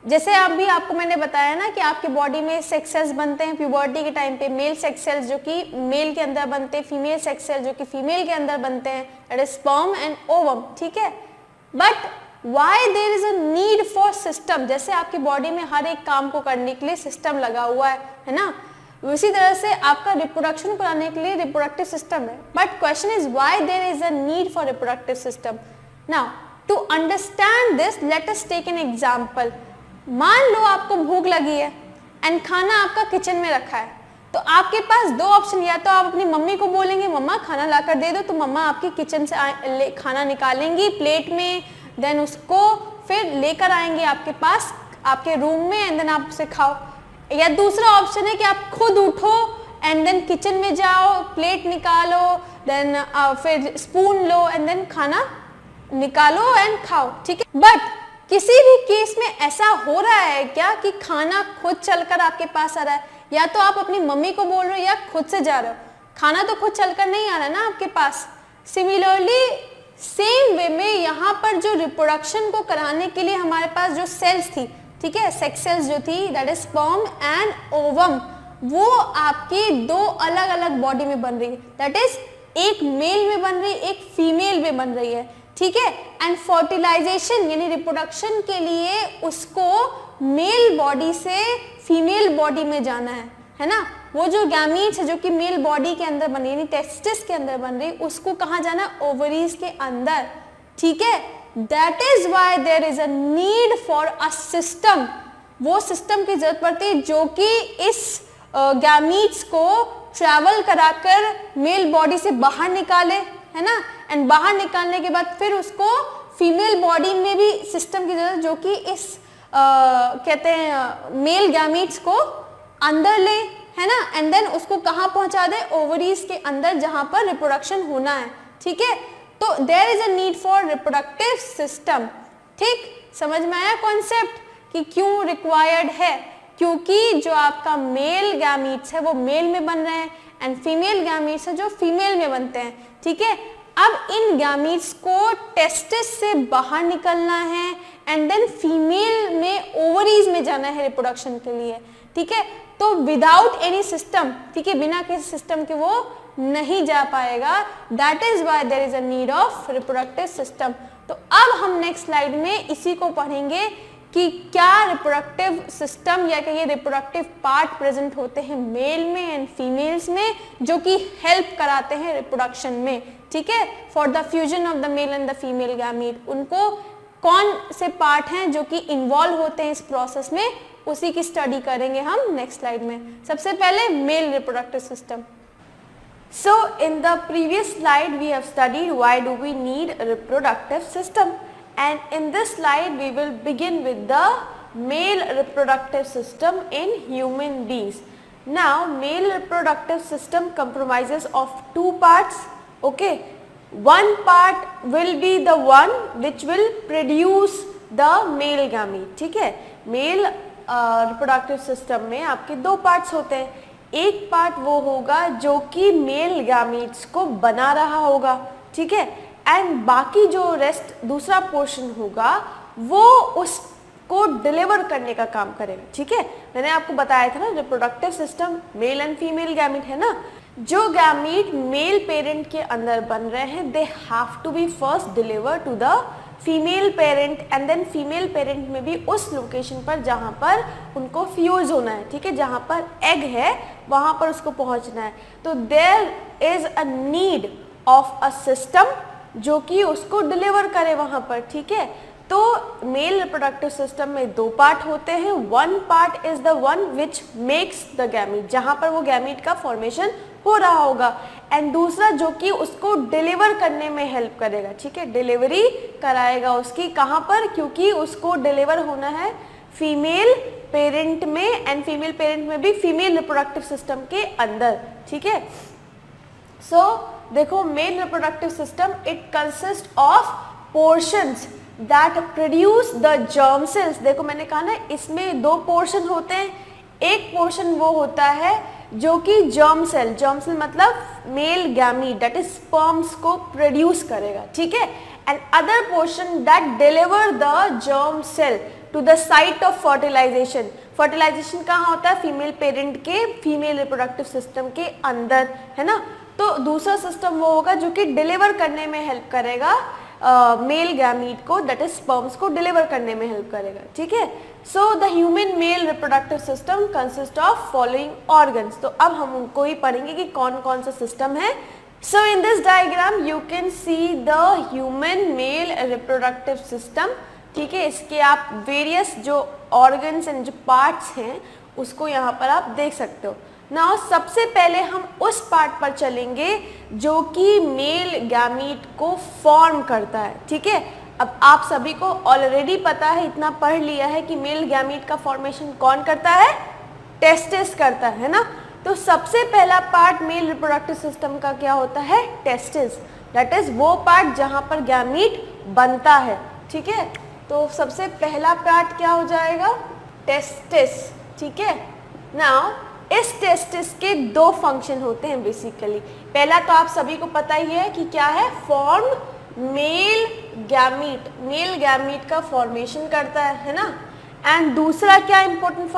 जैसे अभी आपको मैंने बताया ना कि आपकी बॉडी में सेक्स सेल्स बनते हैं प्यूबर्टी के टाइम पे, मेल सेक्स सेल्स जो कि मेल के अंदर बनते हैं, फीमेल सेक्स सेल्स जो कि फीमेल के अंदर बनते हैं, that is sperm and ovum, ठीक है। But why there is a need for system, जैसे आपकी बॉडी में हर एक काम को करने के लिए सिस्टम लगा हुआ है ना, उसी तरह से आपका रिप्रोडक्शन कराने के लिए रिप्रोडक्टिव सिस्टम है। But question is why there is a need for reproductive system. Now to understand this let us take an example. मान लो आपको भूख लगी है एंड खाना आपका किचन में रखा है, तो आपके पास दो ऑप्शन, या तो आप अपनी मम्मी को बोलेंगे मम्मा खाना लाकर दे दो, तो मम्मा आपकी किचन से खाना निकालेंगी प्लेट में, देन उसको फिर लेकर आएंगे आपके पास आपके रूम में एंड देन आप उसे खाओ। या दूसरा ऑप्शन है कि आप खुद उठो एंड देन किचन में जाओ, प्लेट निकालो, देन फिर स्पून लो एंड देन खाना निकालो एंड खाओ, ठीक है। बट किसी भी केस में ऐसा हो रहा है क्या कि खाना खुद चलकर आपके पास आ रहा है? या तो आप अपनी मम्मी को बोल रहे हो या खुद से जा रहे हो, खाना तो खुद चलकर नहीं आ रहा ना आपके पास। सिमिलरली सेम वे में यहाँ पर जो रिप्रोडक्शन को कराने के लिए हमारे पास जो सेल्स थी, ठीक है, सेक्स सेल्स जो थी that is sperm and ovum, वो आपकी दो अलग अलग बॉडी में बन रही है, दैट इज एक मेल में बन रही है, एक फीमेल में बन रही है, ठीक है। एंड फर्टिलाइजेशन यानी रिप्रोडक्शन के लिए उसको मेल बॉडी से फीमेल बॉडी में जाना है ना। वो जो गैमीट्स है जो कि मेल बॉडी के अंदर बन रही है यानी टेस्टिस के अंदर बन रही है, उसको कहाँ जाना है? ओवरीज के अंदर, ठीक है। That is why there is a need for a system. वो सिस्टम की जरूरत पड़ती है जो कि इस गैमीट्स को ट्रैवल कराकर मेल बॉडी से बाहर निकाले, है ना, एंड बाहर निकालने के बाद फिर उसको फीमेल बॉडी में भी सिस्टम की जरूरत जो कि इस कहते हैं मेल गैमीट्स को अंदर ले, है ना, एंड देन उसको कहाँ पहुंचा दे? ओवरीज के अंदर जहां पर रिप्रोडक्शन होना है, ठीक है। तो there is a need for reproductive system, ठीक। समझ में आया कॉन्सेप्ट कि क्यों रिक्वायर्ड है? क्योंकि जो आपका मेल गैमीट्स है वो मेल में बन रहे हैं एंड फीमेल गैमीट्स है जो फीमेल में बनते हैं, ठीक है। अब इन गैमीट्स को टेस्टिस से बाहर निकलना है एंड देन फीमेल में ओवरीज में जाना है रिप्रोडक्शन के लिए, ठीक है। तो विदाउट एनी सिस्टम, ठीक है, बिना किसी सिस्टम के वो नहीं जा पाएगा। That is why there is a need of reproductive system. तो अब हम नेक्स्ट स्लाइड में इसी को पढ़ेंगे कि क्या रिप्रोडक्टिव सिस्टम या कहिए रिप्रोडक्टिव पार्ट प्रेजेंट होते हैं मेल में एंड फीमेल्स में जो कि हेल्प कराते हैं रिप्रोडक्शन में, ठीक है, for the fusion of the male and the female gamete. उनको कौन से पार्ट हैं जो कि इन्वॉल्व होते हैं इस प्रोसेस में, उसी की स्टडी करेंगे हम नेक्स्ट स्लाइड में। सबसे पहले mail reproductive system. So in the previous slide we have studied why do we need a reproductive system, and in this slide we will begin with the male reproductive system in human beings. Now male reproductive system comprises of two parts, okay. One part will be the one which will produce the male gamete, ठीक है। मेल रिप्रोडक्टिव सिस्टम में आपके दो पार्ट्स होते हैं। एक पार्ट वो होगा जो कि मेल गैमीट्स को बना रहा होगा, ठीक है, एंड बाकी जो रेस्ट दूसरा पोर्शन होगा वो उसको डिलीवर करने का काम करेगा, ठीक है। मैंने आपको बताया था ना reproductive system mail and female gamete है ना। जो गैमीट मेल पेरेंट के अंदर बन रहे हैं they have to be first deliver to the female parent and then female parent में भी उस लोकेशन पर जहाँ पर उनको फ्यूज होना है, ठीक है, जहाँ पर एग है वहाँ पर उसको पहुँचना है। तो there is a need of a system जो कि उसको डिलीवर करे वहाँ पर, ठीक है। तो मेल रिप्रोडक्टिव सिस्टम में दो पार्ट होते हैं, one part is the one which makes the gamete, जहाँ पर वो गैमीट का फॉर्मेशन हो रहा होगा, एंड दूसरा जो कि उसको डिलीवर करने में हेल्प करेगा, ठीक है, डिलीवरी कराएगा उसकी, कहाँ पर, क्योंकि उसको डिलीवर होना है फीमेल पेरेंट में, एंड फीमेल पेरेंट में भी फीमेल रिप्रोडक्टिव सिस्टम के अंदर, ठीक है। सो देखो mail reproductive system it consist of portions that produce the germ cells. देखो मैंने कहा ना इसमें दो पोर्शन होते हैं, एक पोर्शन वो होता है जो कि जर्म सेल मतलब male gamete that is sperms को प्रोड्यूस करेगा, ठीक है, and other portion that deliver the germ cell to the site of fertilisation. Fertilisation कहाँ होता है, फीमेल पेरेंट के फीमेल रिप्रोडक्टिव सिस्टम के अंदर, है ना। तो दूसरा सिस्टम वो होगा जो कि डिलीवर करने में हेल्प करेगा मेल गैमीट को, दैट इज स्पर्म्स को डिलीवर करने में हेल्प करेगा, ठीक है। So the human male reproductive system consist of following organs. तो अब हम उनको ही पढ़ेंगे कि कौन कौन सा सिस्टम है। So in this diagram you can see the human male reproductive system, ठीक है। इसके आप वेरियस जो ऑर्गन्स एंड जो पार्ट्स हैं उसको यहाँ पर आप देख सकते हो। नाउ सबसे पहले हम उस पार्ट पर चलेंगे जो कि मेल गैमीट को फॉर्म करता है, ठीक है। अब आप सभी को ऑलरेडी पता है, इतना पढ़ लिया है कि मेल गैमीट का फॉर्मेशन कौन करता है, टेस्टिस करता है ना। तो सबसे पहला पार्ट मेल रिप्रोडक्टिव सिस्टम का क्या होता है, टेस्टिस, दैट इज वो पार्ट जहां पर गैमीट बनता है, ठीक है। तो सबसे पहला पार्ट क्या हो जाएगा, टेस्टिस, ठीक है। नाउ इस टेस्टिस के दो फंक्शन होते हैं बेसिकली। पहला तो आप सभी को पता ही है कि क्या है, form male gamete, male gamete का फॉर्मेशन करता है ना। एंड दूसरा क्या इंपॉर्टेंट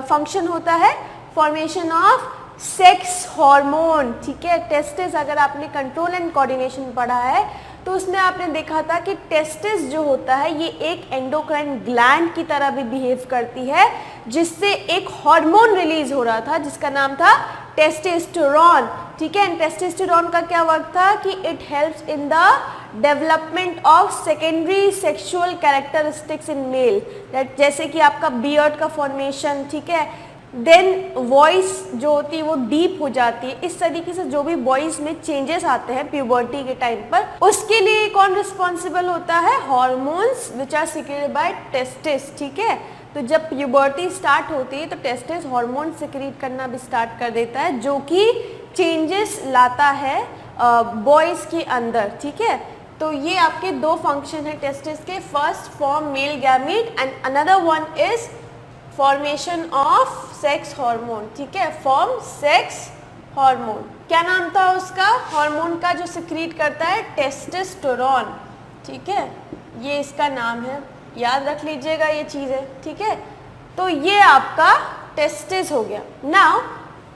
फंक्शन होता है, फॉर्मेशन ऑफ सेक्स हार्मोन, ठीक है। टेस्टिस अगर आपने कंट्रोल एंड कोऑर्डिनेशन पढ़ा है तो उसमें आपने देखा था कि टेस्टिस जो होता है ये एक एंडोक्राइन ग्लैंड की तरह भी बिहेव करती है, जिससे एक हार्मोन रिलीज हो रहा था जिसका नाम था टेस्टोस्टेरोन, ठीक है। एंड टेस्टोस्टेरोन का क्या वर्क था कि it helps in the development of secondary sexual characteristics in male, that जैसे कि आपका बियर्ड का फॉर्मेशन, ठीक है, देन वॉइस जो होती है वो डीप हो जाती है। इस तरीके से जो भी वॉइस में चेंजेस आते हैं प्यूबर्टी के टाइम पर, उसके लिए कौन रिस्पॉन्सिबल होता है, hormones which are secreted by testis, ठीक है। तो जब प्यूबर्टी स्टार्ट होती है तो टेस्टिस हार्मोन सिक्रीट करना भी स्टार्ट कर देता है जो कि चेंजेस लाता है बॉयज के अंदर, ठीक है। तो ये आपके दो फंक्शन है टेस्टिस के, first form mail gamete and another one is formation of sex hormone, ठीक है, फॉर्म सेक्स हार्मोन। क्या नाम था उसका हार्मोन का जो सिक्रीट करता है, टेस्टोस्टेरोन, ठीक है, ये इसका नाम है, याद रख लीजिएगा ये चीज़ें, ठीक है। तो ये आपका टेस्टिस हो गया। नाउ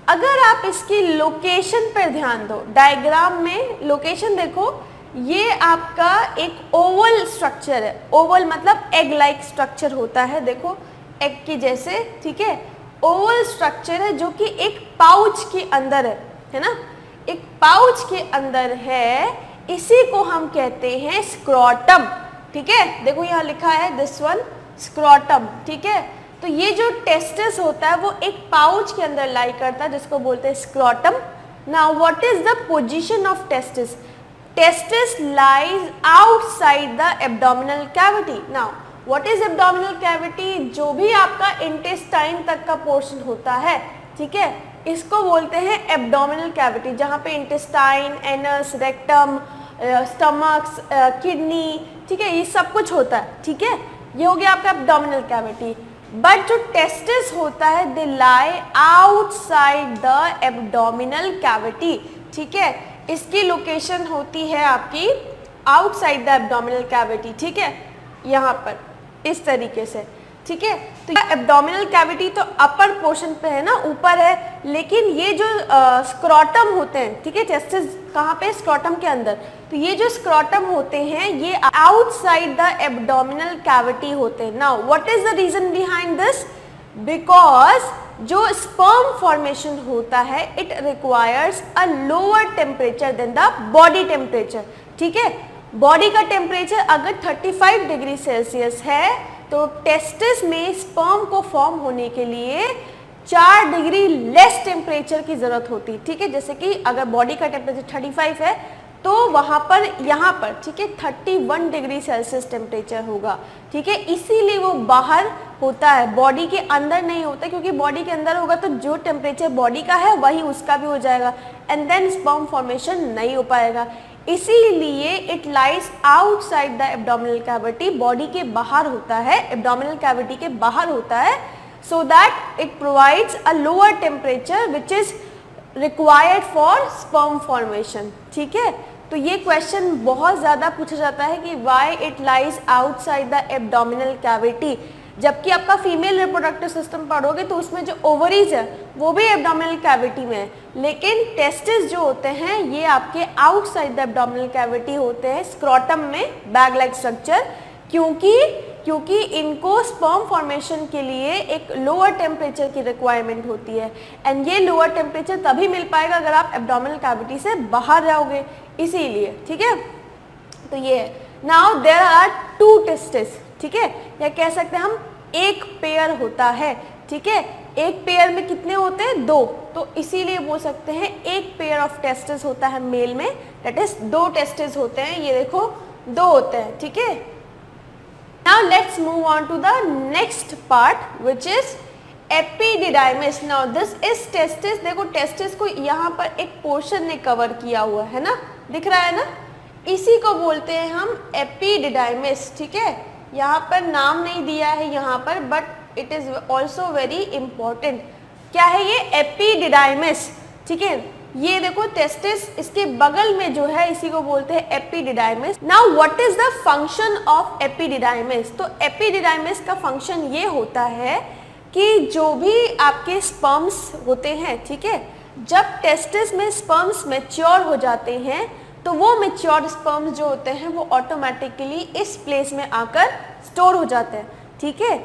अगर आप इसकी लोकेशन पर ध्यान दो, डायग्राम में लोकेशन देखो, ये आपका एक ओवल स्ट्रक्चर है, ओवल मतलब एग लाइक स्ट्रक्चर होता है, देखो एग की जैसे, ठीक है, ओवल स्ट्रक्चर है जो कि एक पाउच के अंदर है ना, एक पाउच के अंदर है, इसी को हम कहते हैं स्क्रोटम, ठीक है। देखो यहाँ लिखा है दिस वन स्क्रोटम, ठीक है। तो ये जो टेस्टिस होता है वो एक पाउच के अंदर लाई करता है जिसको बोलते हैं scrotum. Now what is the position of testis, testis lies outside the abdominal cavity. Now what is abdominal cavity, जो भी आपका इंटेस्टाइन तक का पोर्शन होता है, ठीक है, इसको बोलते हैं एब्डोमिनल कैविटी, जहाँ पे intestine, anus, rectum, stomachs, kidney, ठीक है, ये सब कुछ होता है, ठीक है। ये हो गया आपका एब्डोमिनल कैविटी। बट जो टेस्टिस होता है they lie outside the abdominal cavity, ठीक है, इसकी लोकेशन होती है आपकी आउटसाइड द एब्डोमिनल कैविटी, ठीक है, यहाँ पर इस तरीके से, ठीक है। तो एब्डोमिनल कैविटी तो अपर पोर्शन पे है ना, ऊपर है, लेकिन ये जो स्क्रोटम होते हैं, ठीक है, टेस्टिस कहाँ पे, स्क्रोटम के अंदर, तो ये जो स्क्रॉटम होते हैं ये आउटसाइड द एब्डोमिनल कैविटी होते हैं। Now what is the reason behind this? Because जो स्पर्म फॉर्मेशन होता है it requires a lower temperature than the body temperature. ठीक है, बॉडी का टेम्परेचर अगर 35 डिग्री सेल्सियस है तो टेस्टिस में स्पर्म को फॉर्म होने के लिए 4 डिग्री लेस टेम्परेचर की जरूरत होती। ठीक है, जैसे कि अगर बॉडी का टेम्परेचर 35 है तो वहां पर यहाँ पर ठीक है 31 डिग्री सेल्सियस टेम्परेचर होगा। ठीक है, इसीलिए वो बाहर होता है, बॉडी के अंदर नहीं होता, क्योंकि बॉडी के अंदर होगा तो जो टेम्परेचर बॉडी का है वही उसका भी हो जाएगा एंड देन स्पर्म फॉर्मेशन नहीं हो पाएगा। इसीलिए it lies outside the abdominal cavity, body के बाहर होता है, एब्डोमिनल कैविटी के बाहर होता है, so that it provides a lower temperature which is required for sperm formation। ठीक है, तो ये क्वेश्चन बहुत ज़्यादा पूछा जाता है कि why it lies outside the abdominal cavity, जबकि आपका फीमेल रिप्रोडक्टिव सिस्टम पढ़ोगे तो उसमें जो ओवरीज है वो भी एब्डोमिनल कैविटी में है, लेकिन टेस्टिस जो होते हैं ये आपके आउटसाइड द एब्डोमिनल कैविटी होते हैं, स्क्रॉटम में बैग लाइक स्ट्रक्चर, क्योंकि इनको स्पर्म फॉर्मेशन के लिए एक लोअर टेम्परेचर की रिक्वायरमेंट होती है एंड ये लोअर टेम्परेचर तभी मिल पाएगा अगर आप एब्डोमिनल कैविटी से बाहर रहोगे, इसीलिए। ठीक है, तो ये है। Now there are 2 testis. ठीक है, या कह सकते हैं हम एक पेयर होता है। ठीक है, एक पेयर में कितने होते हैं? 2, तो इसीलिए बोल सकते हैं एक पेयर ऑफ टेस्टिस होता है मेल में, दैट इज 2 टेस्टिस होते हैं। ये देखो 2 होते हैं। ठीक है, now let's move on to the next part which is epididymis। now this is testis। देखो टेस्टिस को यहाँ पर एक पोर्शन ने कवर किया हुआ है ना, दिख रहा है ना, इसी को बोलते हैं हम एपिडिडाइमिस। ठीक है, यहाँ पर नाम नहीं दिया है यहाँ पर, but it is also very important. क्या है ये? एपिडिडाइमिस। ठीक है, ये देखो टेस्टिस, इसके बगल में जो है इसी को बोलते हैं epididymis. Now what is the function of epididymis? तो एपिडिडाइमिस का फंक्शन ये होता है कि जो भी आपके स्पर्म्स होते हैं, ठीक है, जब टेस्टिस में स्पर्म्स मैच्योर हो जाते हैं तो वो मैच्योर स्पर्म्स जो होते हैं वो ऑटोमेटिकली इस प्लेस में आकर स्टोर हो जाते हैं। ठीक है,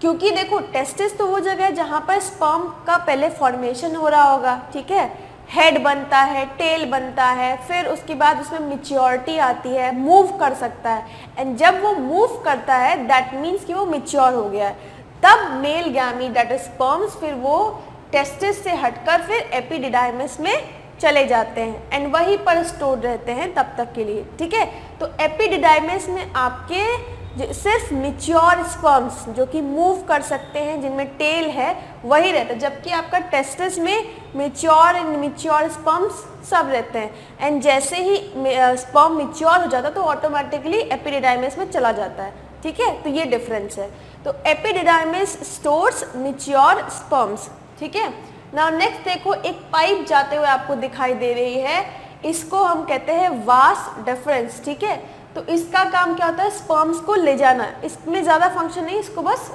क्योंकि देखो टेस्टिस तो वो जगह है जहाँ पर स्पर्म का पहले फॉर्मेशन हो रहा होगा। ठीक है, हेड बनता है, टेल बनता है, फिर उसके बाद उसमें मैच्योरिटी आती है, मूव कर सकता है, एंड जब वो मूव करता है दैट मीन्स कि वो मैच्योर हो गया है। तब male gamete that is sperms फिर वो टेस्टिस से हटकर फिर एपिडिडाइमिस में चले जाते हैं एंड वहीं पर स्टोर रहते हैं तब तक के लिए। ठीक है, तो एपिडिडाइमिस में आपके सिर्फ मैच्योर स्पर्म्स जो कि मूव कर सकते हैं, जिनमें टेल है, वही रहता है, जबकि आपका टेस्टिस में मैच्योर एंड इमैच्योर स्पर्म्स सब रहते हैं। एंड जैसे ही स्पर्म मैच्योर हो जाता है तो ऑटोमेटिकली एपिडिडाइमिस में चला जाता है। ठीक है, तो ये डिफरेंस है। तो एपिडिडाइमिस स्टोर्स मैच्योर स्पर्म्स। ठीक है, नाउ नेक्स्ट देखो एक पाइप जाते हुए आपको दिखाई दे रही है, इसको हम कहते हैं वास डिफरेंस। ठीक है, तो इसका काम क्या होता है? स्पर्म्स को ले जाना। इसमें ज़्यादा फंक्शन नहीं, इसको बस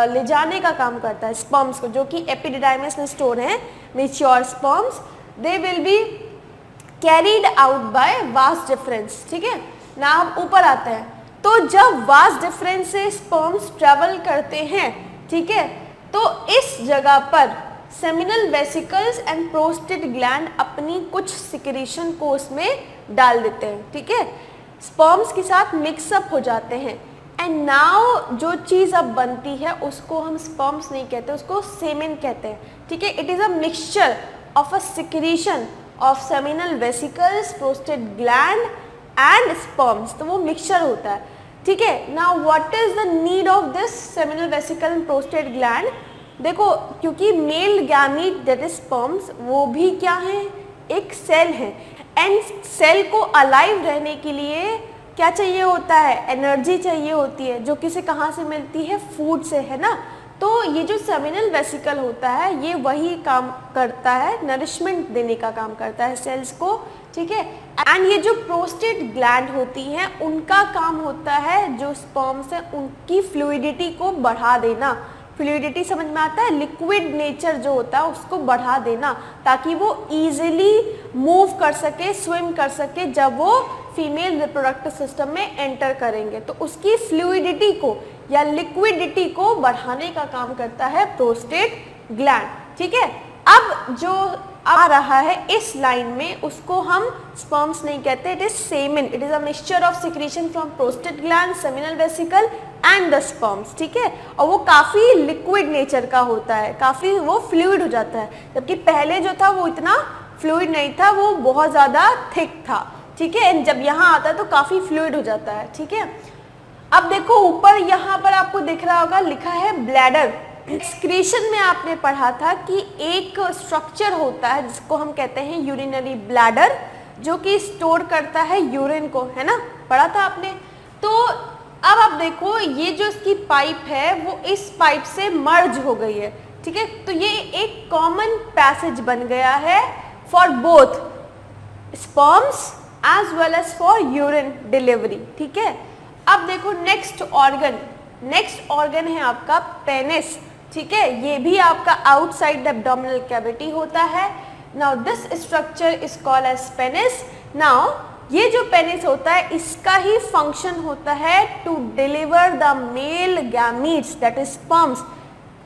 ले जाने का काम करता है स्पर्म्स को, जो कि एपिडिडाइमिस में स्टोर हैं mature sperms, they will be carried out by vas deferens. ठीक है, ना अब ऊपर आते हैं, तो जब वास डिफरेंस से स्पर्म्स ट्रेवल करते हैं, ठीक है, तो इस जगह पर seminal vesicles and prostate gland अपनी कुछ सिक्रीशन को उसमें डाल देते हैं। ठीक है, स्पर्म्स के साथ मिक्सअप हो जाते हैं एंड नाउ जो चीज़ अब बनती है उसको हम स्पर्म्स नहीं कहते, उसको सेमेन कहते हैं। ठीक है, it is a mixture of a secretion of seminal vesicles, prostate gland and sperms, तो वो मिक्सचर होता है। ठीक है, now what is the need of this seminal vesicle and prostate gland? देखो, क्योंकि mail gamete that is sperms वो भी क्या है? एक सेल है, एंड सेल को अलाइव रहने के लिए क्या चाहिए होता है? एनर्जी चाहिए होती है, जो कि से कहाँ से मिलती है? फूड से, है ना। तो ये जो सेमिनल वेसिकल होता है ये वही काम करता है, नरिशमेंट देने का काम करता है सेल्स को। ठीक है, एंड ये जो प्रोस्टेट ग्लैंड होती हैं उनका काम होता है जो स्पर्म्स है उनकी फ्लूइडिटी को बढ़ा देना। फ्लूइडिटी समझ में आता है? लिक्विड नेचर जो होता है उसको बढ़ा देना, ताकि वो इजीली मूव कर सके, स्विम कर सके जब वो फीमेल रिप्रोडक्टिव सिस्टम में एंटर करेंगे तो उसकी फ्लूइडिटी को या लिक्विडिटी को बढ़ाने का काम करता है प्रोस्टेट ग्लैंड। ठीक है, अब जो आ रहा है इस लाइन में उसको हम स्पर्म्स नहीं कहते, it is semen, it is a mixture of secretion from prostate gland, seminal vesicle and the sperms. ठीक है, और वो काफी लिक्विड नेचर का होता है, काफी वो फ्लूइड हो जाता है, जबकि पहले जो था वो इतना फ्लूइड नहीं था, वो बहुत ज्यादा थिक था। ठीक है, जब यहाँ आता है तो काफी फ्लूइड हो जाता है। ठीक है, अब देखो ऊपर यहाँ पर आपको दिख रहा होगा लिखा है ब्लैडर। एक्सक्रीशन में आपने पढ़ा था कि एक स्ट्रक्चर होता है जिसको हम कहते हैं यूरिनरी ब्लैडर, जो कि स्टोर करता है यूरिन को, है ना, पढ़ा था आपने। तो अब आप देखो ये जो इसकी पाइप है वो इस पाइप से मर्ज हो गई है। ठीक है, तो ये एक कॉमन पैसेज बन गया है for both sperms as well as for urine delivery. ठीक है, अब देखो नेक्स्ट ऑर्गन है आपका पेनिस। ठीक है, ये भी आपका आउटसाइड द एब्डोमिनल कैविटी होता है। Now this structure is called as penis. Now ये जो पेनिस होता है इसका ही फंक्शन होता है to deliver the male gametes that is sperms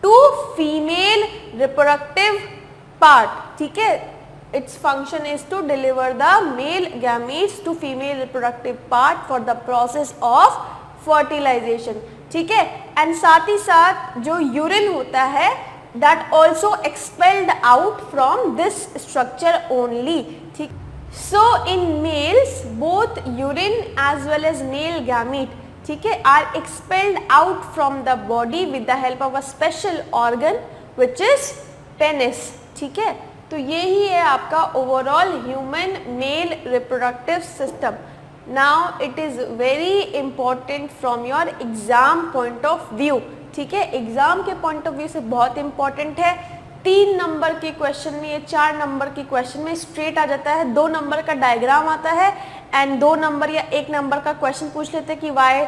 to female reproductive part. ठीक है, its function is to deliver the male gametes to female reproductive part for the process of fertilization। ठीक है, एंड साथ ही साथ जो यूरिन होता है that also expelled out from this structure only। ठीक, so in males both urine as well as male gamete, ठीक है, are expelled out from the body with the help of a special organ which is penis। ठीक है, तो यही है आपका overall human male reproductive system. Now it is very important from your exam point of view. ठीक है, एग्जाम के पॉइंट ऑफ व्यू से बहुत इंपॉर्टेंट है। 3 नंबर के क्वेश्चन में, ये 4 नंबर के क्वेश्चन में स्ट्रेट आ जाता है। 2 नंबर का डायग्राम आता है एंड 2 नंबर या 1 नंबर का क्वेश्चन पूछ लेते हैं कि why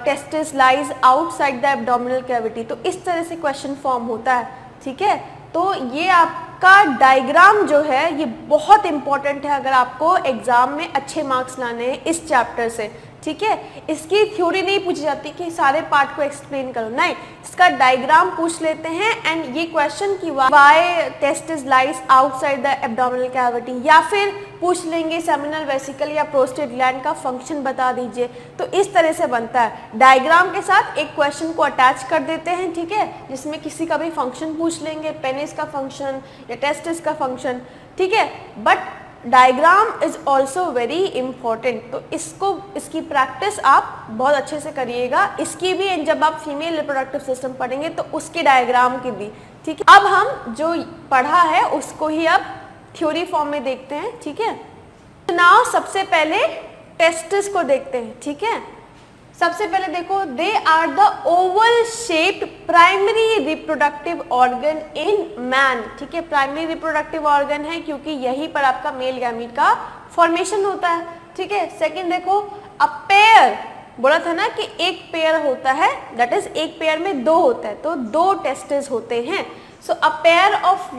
testis lies outside the abdominal cavity. तो इस तरह से क्वेश्चन फॉर्म होता है। ठीक है, तो ये आपका डायग्राम जो है ये बहुत इंपॉर्टेंट है अगर आपको एग्जाम में अच्छे मार्क्स लाने हैं इस चैप्टर से। ठीक है, इसकी थ्योरी नहीं पूछी जाती कि सारे पार्ट को एक्सप्लेन करो, नहीं, इसका डायग्राम पूछ लेते हैं एंड ये क्वेश्चन की why testis lies outside the abdominal cavity, या फिर पूछ लेंगे सेमिनल वेसिकल या प्रोस्टेट ग्लैंड का फंक्शन बता दीजिए। तो इस तरह से बनता है, डायग्राम के साथ एक क्वेश्चन को अटैच कर देते हैं। ठीक है, जिसमें किसी का भी फंक्शन पूछ लेंगे, पेनिस का फंक्शन या टेस्टिस का फंक्शन। ठीक है, but diagram is also very important, तो इसकी प्रैक्टिस आप बहुत अच्छे से करिएगा, इसकी भी, जब आप फीमेल रिप्रोडक्टिव सिस्टम पढ़ेंगे तो उसके डायग्राम की भी। ठीक है, अब हम जो पढ़ा है उसको ही अब थ्योरी फॉर्म में देखते हैं। ठीक है, तो नाउ सबसे पहले टेस्टिस को देखते हैं। ठीक है, सबसे पहले देखो, they are the oval shaped primary reproductive organ in man. ठीक है, प्राइमरी रिप्रोडक्टिव ऑर्गन है क्योंकि यहीं पर आपका मेल गैमीट का फॉर्मेशन होता है। ठीक है, सेकंड देखो, अ पेयर, बोला था ना कि एक पेयर होता है, दैट इज एक पेयर में 2 होता है, तो 2 टेस्टिस होते हैं। So a pair of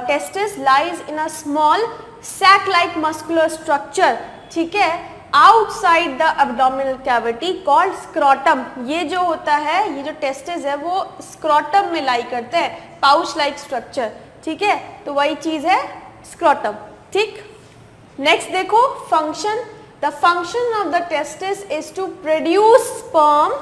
testis lies in a small sac like muscular structure. ठीक है, outside the abdominal cavity called scrotum. ये जो होता है, ये जो टेस्टिस है वो स्क्रोटम में लाई करते हैं, पाउच लाइक स्ट्रक्चर। ठीक है, तो वही चीज है स्क्रोटम। ठीक, नेक्स्ट देखो function, the function of the testis is to produce sperm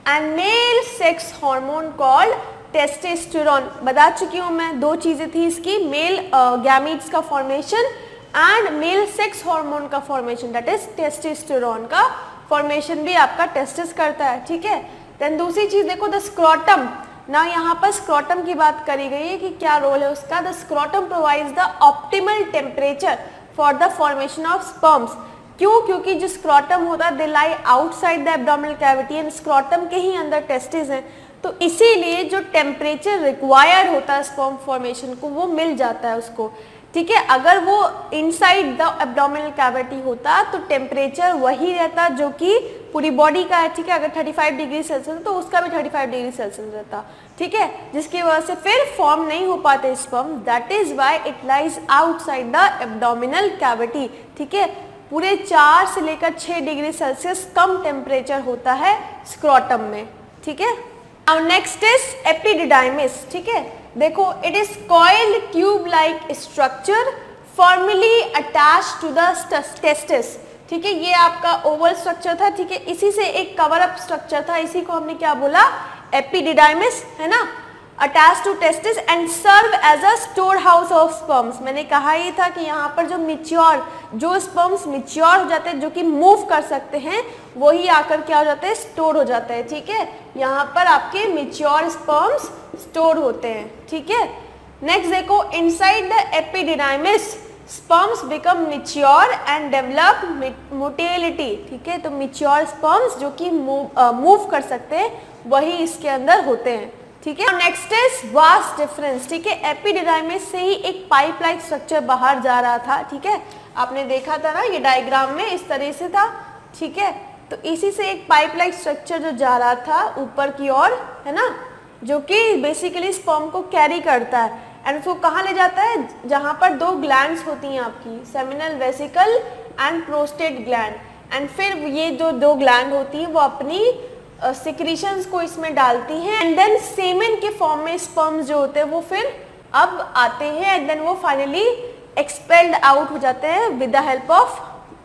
and male sex hormone called testosterone. बता चुकी हूं मैं, 2 चीजें थी इसकी, मेल गैमीट्स का formation and male sex hormone का फॉर्मेशन, दैट इज टेस्टोस्टेरोन का फॉर्मेशन भी आपका टेस्टिस करता है। ठीक है, देन दूसरी चीज देखो, द स्क्रोटम। ना यहाँ पर स्क्रोटम की बात करी गई है कि क्या रोल है उसका। The scrotum provides the optimal temperature for the formation of sperms. क्यों? क्योंकि जो स्क्रोटम होता है they lie outside the abdominal cavity and scrotum के ही अंदर टेस्टिस हैं, तो इसीलिए जो टेम्परेचर रिक्वायर्ड होता है स्पर्म फॉर्मेशन को वो मिल जाता है उसको। ठीक है, अगर वो इनसाइड द एब्डोमिनल कैविटी होता तो टेम्परेचर वही रहता जो कि पूरी बॉडी का है। ठीक है, अगर 35 डिग्री सेल्सियस तो उसका भी 35 डिग्री सेल्सियस रहता। ठीक है, जिसकी वजह से फिर फॉर्म नहीं हो पाते sperm, that is why it lies outside the abdominal cavity. ठीक है, पूरे 4 से लेकर 6 डिग्री सेल्सियस कम टेम्परेचर होता है स्क्रोटम में, ठीक है। नाउ नेक्स्ट इज एपिडिडाइमिस, ठीक है। देखो, it is coiled tube like structure formally attached to the testis, ठीक है। ये आपका ओवल स्ट्रक्चर था, ठीक है। इसी से एक कवर अप स्ट्रक्चर था, इसी को हमने क्या बोला, एपिडिडाइमिस, है ना, attach to testis and serve as a store house of sperms. मैंने कहा ही था कि यहाँ पर जो स्पर्म्स मिच्योर हो जाते हैं, जो कि मूव कर सकते हैं, वही आकर क्या हो जाते हैं, स्टोर हो जाते हैं, ठीक है। यहाँ पर आपके मिच्योर स्पर्म्स स्टोर होते हैं, ठीक है। नेक्स्ट देखो, inside the epididymis sperms become mature and develop motility, ठीक है। तो मिच्योर स्पर्म्स जो कि मूव कर सकते हैं, वही इसके अंदर होते हैं, ठीक है। नेक्स्ट इज वास्ट डिफरेंस, ठीक है। एपिडिडाइमिस से ही एक पाइप लाइक स्ट्रक्चर बाहर जा रहा था, ठीक है। आपने देखा था ना, ये डायग्राम में इस तरह से था, ठीक है। तो इसी से एक पाइप लाइक स्ट्रक्चर जो जा रहा था ऊपर की ओर, है ना, जो कि बेसिकली स्पर्म को कैरी करता है एंड उसको कहाँ ले जाता है, जहाँ पर 2 ग्लैंड्स होती हैं आपकी, seminal vesicle and prostate gland. And फिर ये जो 2 ग्लैंड होती हैं वो अपनी सिक्रीशंस को इसमें डालती हैं एंड देन सेमेन के फॉर्म में स्पर्म्स जो होते हैं वो फिर अब आते हैं एंड देन वो फाइनली एक्सपेल्ड आउट हो जाते हैं with the help of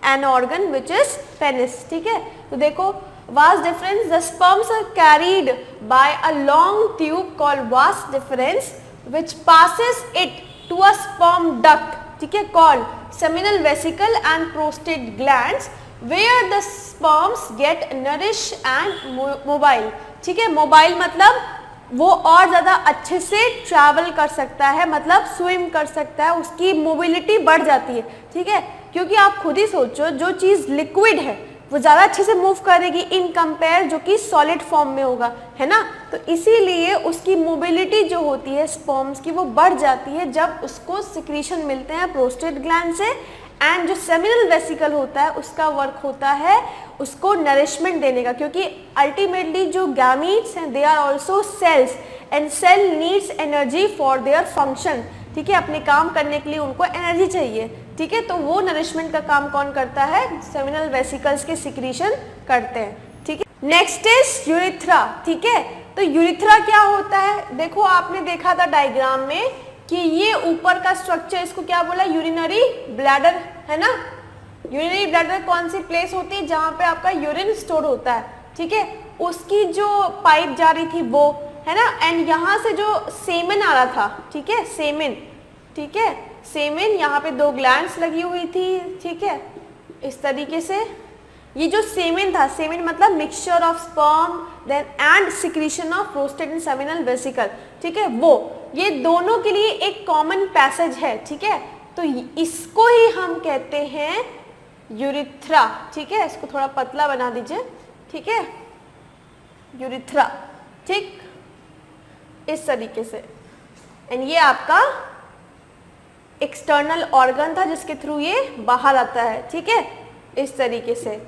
an organ which is penis, ठीक है। तो देखो, vast difference, the sperms are carried by a long tube called vas deferens which passes it to a sperm duct, ठीक है, called seminal vesicle and prostate glands where the sperms get nourished and mobile, ठीक है। मोबाइल मतलब वो और ज़्यादा अच्छे से ट्रैवल कर सकता है, मतलब स्विम कर सकता है, उसकी मोबिलिटी बढ़ जाती है, ठीक है। क्योंकि आप खुद ही सोचो, जो चीज़ लिक्विड है वो ज़्यादा अच्छे से मूव करेगी इन कंपेयर जो कि सॉलिड फॉर्म में होगा, है ना। तो इसीलिए उसकी मोबिलिटी जो होती है स्पर्म्स की वो बढ़ जाती है जब उसको सिक्रीशन मिलते हैं प्रोस्टेट ग्लैंड से। एंड जो सेमिनल वेसिकल होता है उसका वर्क होता है उसको नरिशमेंट देने का, क्योंकि अल्टीमेटली जो गैमीट्स हैं they are also cells and cell needs energy for their function, ठीक है। अपने काम करने के लिए उनको एनर्जी चाहिए, ठीक है। तो वो नरिशमेंट का काम कौन करता है, सेमिनल वेसिकल्स के सिक्रीशन करते हैं, ठीक है। नेक्स्ट इज यूरिथ्रा, ठीक है। तो यूरिथ्रा क्या होता है, देखो आपने देखा था डायग्राम में कि ये ऊपर का स्ट्रक्चर, इसको क्या बोला, यूरिनरी ब्लैडर, है ना। यूरिनरी ब्लैडर कौन सी प्लेस होती है जहाँ पे आपका यूरिन स्टोर होता है, ठीक है। उसकी जो पाइप जा रही थी वो, है ना, एंड यहाँ से जो सेमेन आ रहा था, ठीक है, सेमेन, ठीक है, सेमेन, यहाँ पे 2 ग्लैंड्स लगी हुई थी, ठीक है, इस तरीके से। ये जो सेमेन था, सेमेन मतलब mixture of sperm then and secretion of prostate and seminal vesicle, ठीक है, वो ये दोनों के लिए एक कॉमन पैसेज है, ठीक है। तो इसको ही हम कहते हैं यूरिथ्रा, ठीक है। इसको थोड़ा पतला बना दीजिए, ठीक है, यूरिथ्रा, ठीक, इस तरीके से। एंड ये आपका एक्सटर्नल ऑर्गन था जिसके थ्रू ये बाहर आता है, ठीक है, इस तरीके से।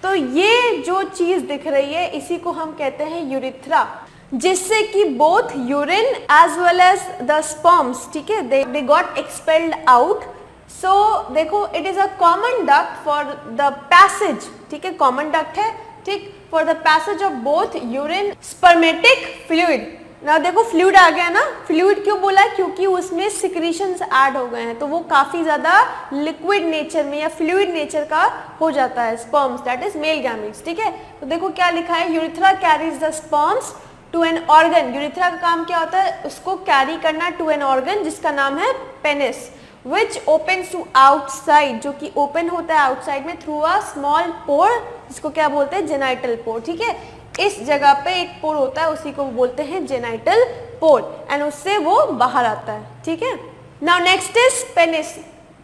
तो ये जो चीज दिख रही है इसी को हम कहते हैं यूरिथ्रा, जिससे कि both urine as well as the sperms, ठीक है, they got expelled out. So देखो, it is a common duct for the passage, ठीक है, कॉमन डक्ट है, ठीक, for the passage of both urine spermatic fluid. ना देखो फ्लूइड आ गया ना, फ्लूइड क्यों बोला, क्योंकि उसमें सिक्रीशंस ऐड हो गए हैं, तो वो काफी ज्यादा लिक्विड नेचर में या फ्लूइड नेचर का हो जाता है sperms, that is male gametes, ठीक है। तो देखो क्या लिखा है, urethra carries the sperms to an organ. Urethra का काम क्या होता है, उसको कैरी करना टू एन ऑर्गन जिसका नाम है penis, which opens to outside, जो कि ओपन होता है आउटसाइड में थ्रू अ स्मॉल पोर, जिसको क्या बोलते हैं, जेनाइटल पोर, ठीक है। इस जगह पे एक पोर होता है, उसी को बोलते हैं जेनाइटल पोर, एंड उससे वो बाहर आता है, ठीक है। Now next is penis.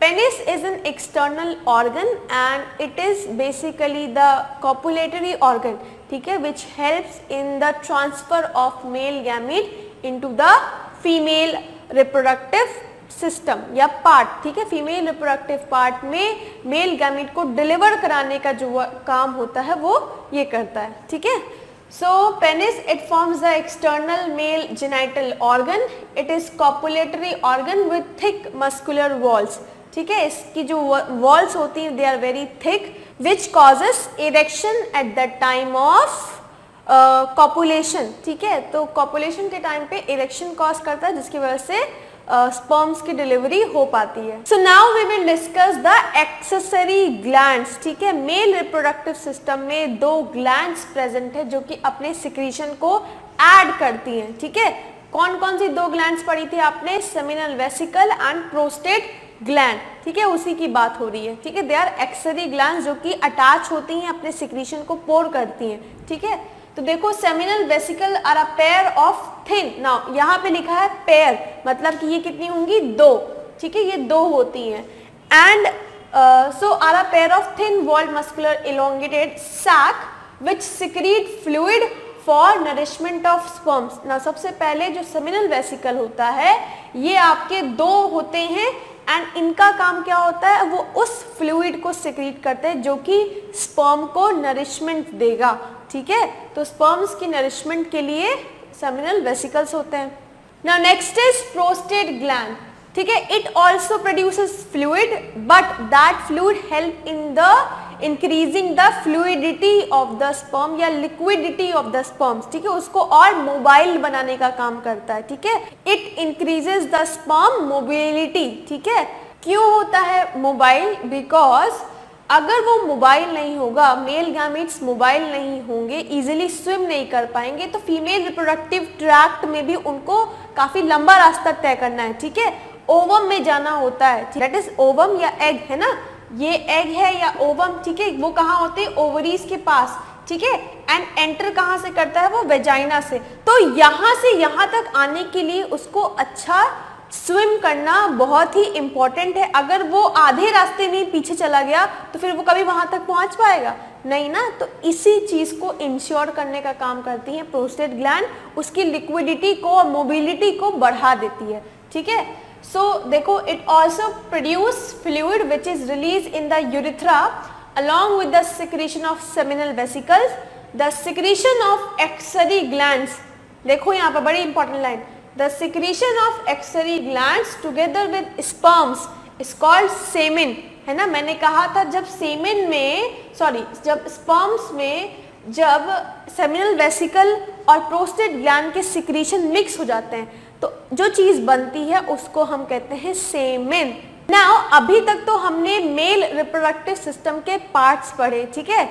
Penis is an external organ and it is basically the copulatory organ, ठीक है, which helps in the transfer of male gamete into the female reproductive system या पार्ट, ठीक है। फीमेल रिप्रोडक्टिव पार्ट में मेल गैमीट को डिलीवर कराने का जो काम होता है वो ये करता है, ठीक है। So penis, it forms the external male genital organ. It is copulatory organ with thick muscular walls. ठीक है, इसकी जो वॉल्स होती हैं they are very thick which causes erection at the time of copulation. ठीक है, तो कॉपुलेशन के टाइम पे इरेक्शन कॉज करता है जिसकी वजह से स्पर्म्स की डिलीवरी हो पाती है। So now we will discuss the accessory glands. ठीक है, मेल रिप्रोडक्टिव सिस्टम में 2 ग्लैंड्स प्रेजेंट है जो कि अपने सिक्रीशन को ऐड करती हैं। ठीक है, कौन कौन सी 2 ग्लैंड्स पढ़ी थी आपने? Seminal vesicle and prostate gland. ठीक है, उसी की बात हो रही है। ठीक है, दे आर एक्सेसरी ग्लैंड्स जो कि अटैच होती हैं, अपने सिक्रीशन को पोर करती हैं। ठीक है, तो देखो seminal vesicle are a pair of thin. Now यहाँ पे लिखा है पेयर, मतलब कि ये कितनी होंगी? 2। ठीक है, ये 2 होती हैं। And so are a pair of thin walled muscular elongated sac which secrete fluid for nourishment of sperms. ना सबसे पहले जो सेमिनल वेसिकल होता है ये आपके 2 होते हैं एंड इनका काम क्या होता है? वो उस फ्लूइड को सिक्रीट करते हैं जो कि स्पर्म को नरिशमेंट देगा। ठीक है, तो स्पर्म्स की नरिशमेंट के लिए सेमिनल वेसिकल्स होते हैं। Now next is prostate gland. ठीक है, it also produces fluid but that fluid help in the increasing the fluidity of the sperm या लिक्विडिटी ऑफ द स्पर्म्स। ठीक है, उसको और मोबाइल बनाने का काम करता है। ठीक है, it increases the sperm mobility. ठीक है, क्यों होता है मोबाइल? बिकॉज अगर वो मोबाइल नहीं होगा, मेल गैमीट्स मोबाइल नहीं होंगे, इजीली स्विम नहीं कर पाएंगे, तो फीमेल रिप्रोडक्टिव ट्रैक्ट में भी उनको काफी लंबा रास्ता तय करना है। ठीक है, ओवम में जाना होता है, दैट इज ओवम या एग है ना, ये एग है या ओवम। ठीक है, वो कहाँ होते हैं? ओवरीज के पास। ठीक है, एंड एंटर कहाँ से करता है? वो वेजाइना से। तो यहाँ से यहाँ तक आने के लिए उसको अच्छा स्विम करना बहुत ही इंपॉर्टेंट है। अगर वो आधे रास्ते में पीछे चला गया तो फिर वो कभी वहां तक पहुंच पाएगा नहीं ना। तो इसी चीज को इंश्योर करने का काम करती है प्रोस्टेट ग्लैंड, उसकी लिक्विडिटी को और मोबिलिटी को बढ़ा देती है। ठीक है, सो देखो it also produce fluid which is release in the urethra along with the secretion of seminal vesicles, the secretion of axillary glands। देखो यहाँ पर बड़ी important line, the secretion of axillary glands together with sperms is called semen। है ना, मैंने कहा था जब सेमेन में जब स्पर्म्स में जब सेमिनल वेसिकल और प्रोस्टेट ग्लैंड के सिक्रीशन मिक्स हो जाते हैं तो जो चीज बनती है उसको हम कहते हैं सेमेन। नाउ अभी तक तो हमने मेल रिप्रोडक्टिव सिस्टम के पार्ट्स पढ़े। ठीक है,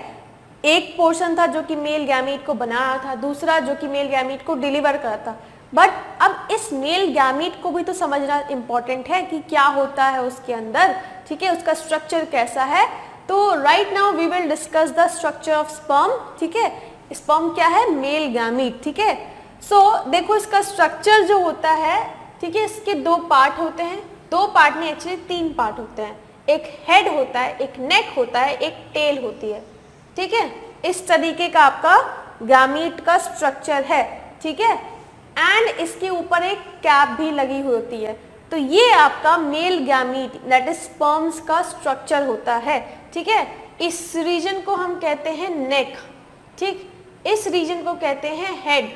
एक पोर्शन था जो कि मेल गैमीट को बनाया था, दूसरा जो कि मेल गैमीट को डिलीवर करा था। बट अब इस मेल गैमीट को भी तो समझना इंपॉर्टेंट है कि क्या होता है उसके अंदर। ठीक है, उसका स्ट्रक्चर कैसा है। तो right now we will discuss the structure of sperm. ठीक है, स्पर्म क्या है? Male gamete. ठीक है, सो देखो इसका स्ट्रक्चर जो होता है, ठीक है, इसके 2 पार्ट होते हैं। 2 पार्ट में एक्चुअली 3 पार्ट होते हैं, एक हेड होता है, एक नेक होता है, एक टेल होती है। ठीक है, इस तरीके का आपका गैमीट का स्ट्रक्चर है। ठीक है, एंड इसके ऊपर एक कैप भी लगी हुई होती है। तो ये आपका male gamete that is sperms का स्ट्रक्चर होता है। ठीक है, इस रीजन को हम कहते हैं नेक। ठीक, इस रीजन को कहते हैं हेड,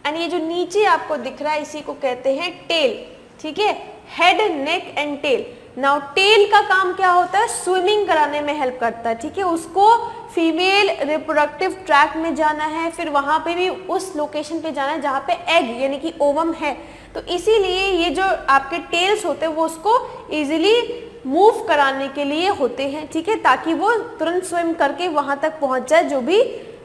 एंड ये जो नीचे आपको दिख रहा है इसी को कहते हैं टेल। ठीक है, head, neck and tail. Now tail का काम क्या होता है? स्विमिंग कराने में हेल्प करता है। ठीक है, उसको फीमेल रिप्रोडक्टिव ट्रैक्ट में जाना है, फिर वहां पे भी उस लोकेशन पे जाना है जहाँ पे एग यानी कि ओवम है। तो इसीलिए ये जो आपके टेल्स होते हैं वो उसको इजीली मूव कराने के लिए होते हैं। ठीक है, ताकि वो तुरंत स्विम करके वहां तक पहुंच जाए जो भी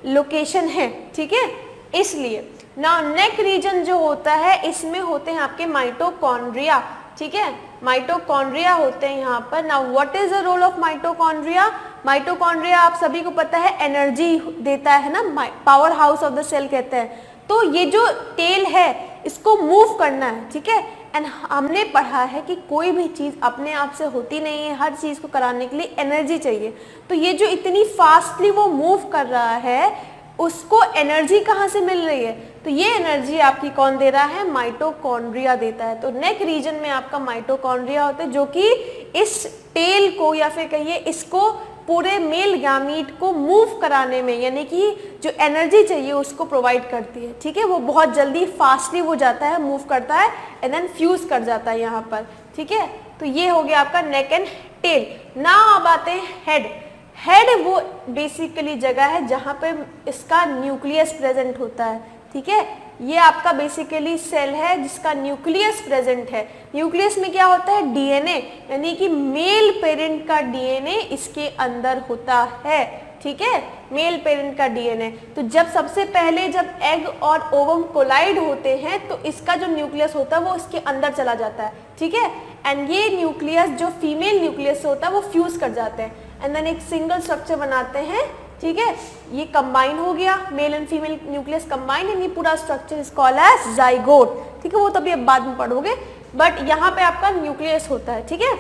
लोकेशन है। ठीक है, इसलिए नाउ नेक रीजन जो होता है इसमें होते हैं आपके माइटोकॉन्ड्रिया। ठीक है, माइटोकॉन्ड्रिया होते हैं यहाँ पर। Now what is the role of mitochondria? Mitochondria आप सभी को पता है एनर्जी देता है ना, power house of the cell कहते हैं। तो ये जो टेल है इसको मूव करना है। ठीक है, एंड हमने पढ़ा है कि कोई भी चीज अपने आप से होती नहीं है, हर चीज को कराने के लिए एनर्जी चाहिए। तो ये जो इतनी फास्टली वो मूव कर रहा है उसको एनर्जी कहाँ से मिल रही है? तो ये एनर्जी आपकी कौन दे रहा है? माइटोकॉन्ड्रिया देता है। तो नेक रीजन में आपका माइटोकॉन्ड्रिया होता है जो कि इस टेल को या फिर कहिए इसको पूरे मेल गैमीट को मूव कराने में यानी कि जो एनर्जी चाहिए उसको प्रोवाइड करती है। ठीक है, वो बहुत जल्दी फास्टली वो जाता है, मूव करता है एंड देन फ्यूज कर जाता है यहाँ पर। ठीक है, तो ये हो गया आपका नेक एंड टेल। नाउ अब आते हैं हेड। हेड वो बेसिकली जगह है जहां पे इसका न्यूक्लियस प्रेजेंट होता है, ठीक है। ये आपका बेसिकली सेल है जिसका न्यूक्लियस प्रेजेंट है। न्यूक्लियस में क्या होता है, डीएनए, यानी कि मेल पेरेंट का डीएनए इसके अंदर होता है, ठीक है, मेल पेरेंट का डीएनए। तो जब सबसे पहले जब एग और ओवम कोलाइड होते हैं तो इसका जो न्यूक्लियस होता है वो इसके अंदर चला जाता है, ठीक है। एंड ये न्यूक्लियस जो फीमेल न्यूक्लियस होता है वो फ्यूज कर जाते हैं एंड देन एक सिंगल स्ट्रक्चर बनाते हैं, ठीक है। ये कंबाइन हो गया, male and female nucleus combine, and ये पूरा structure is called as zygote, ठीक है। वो तभी अब बाद में पढ़ोगे, बट यहाँ पे आपका न्यूक्लियस होता है, ठीक है।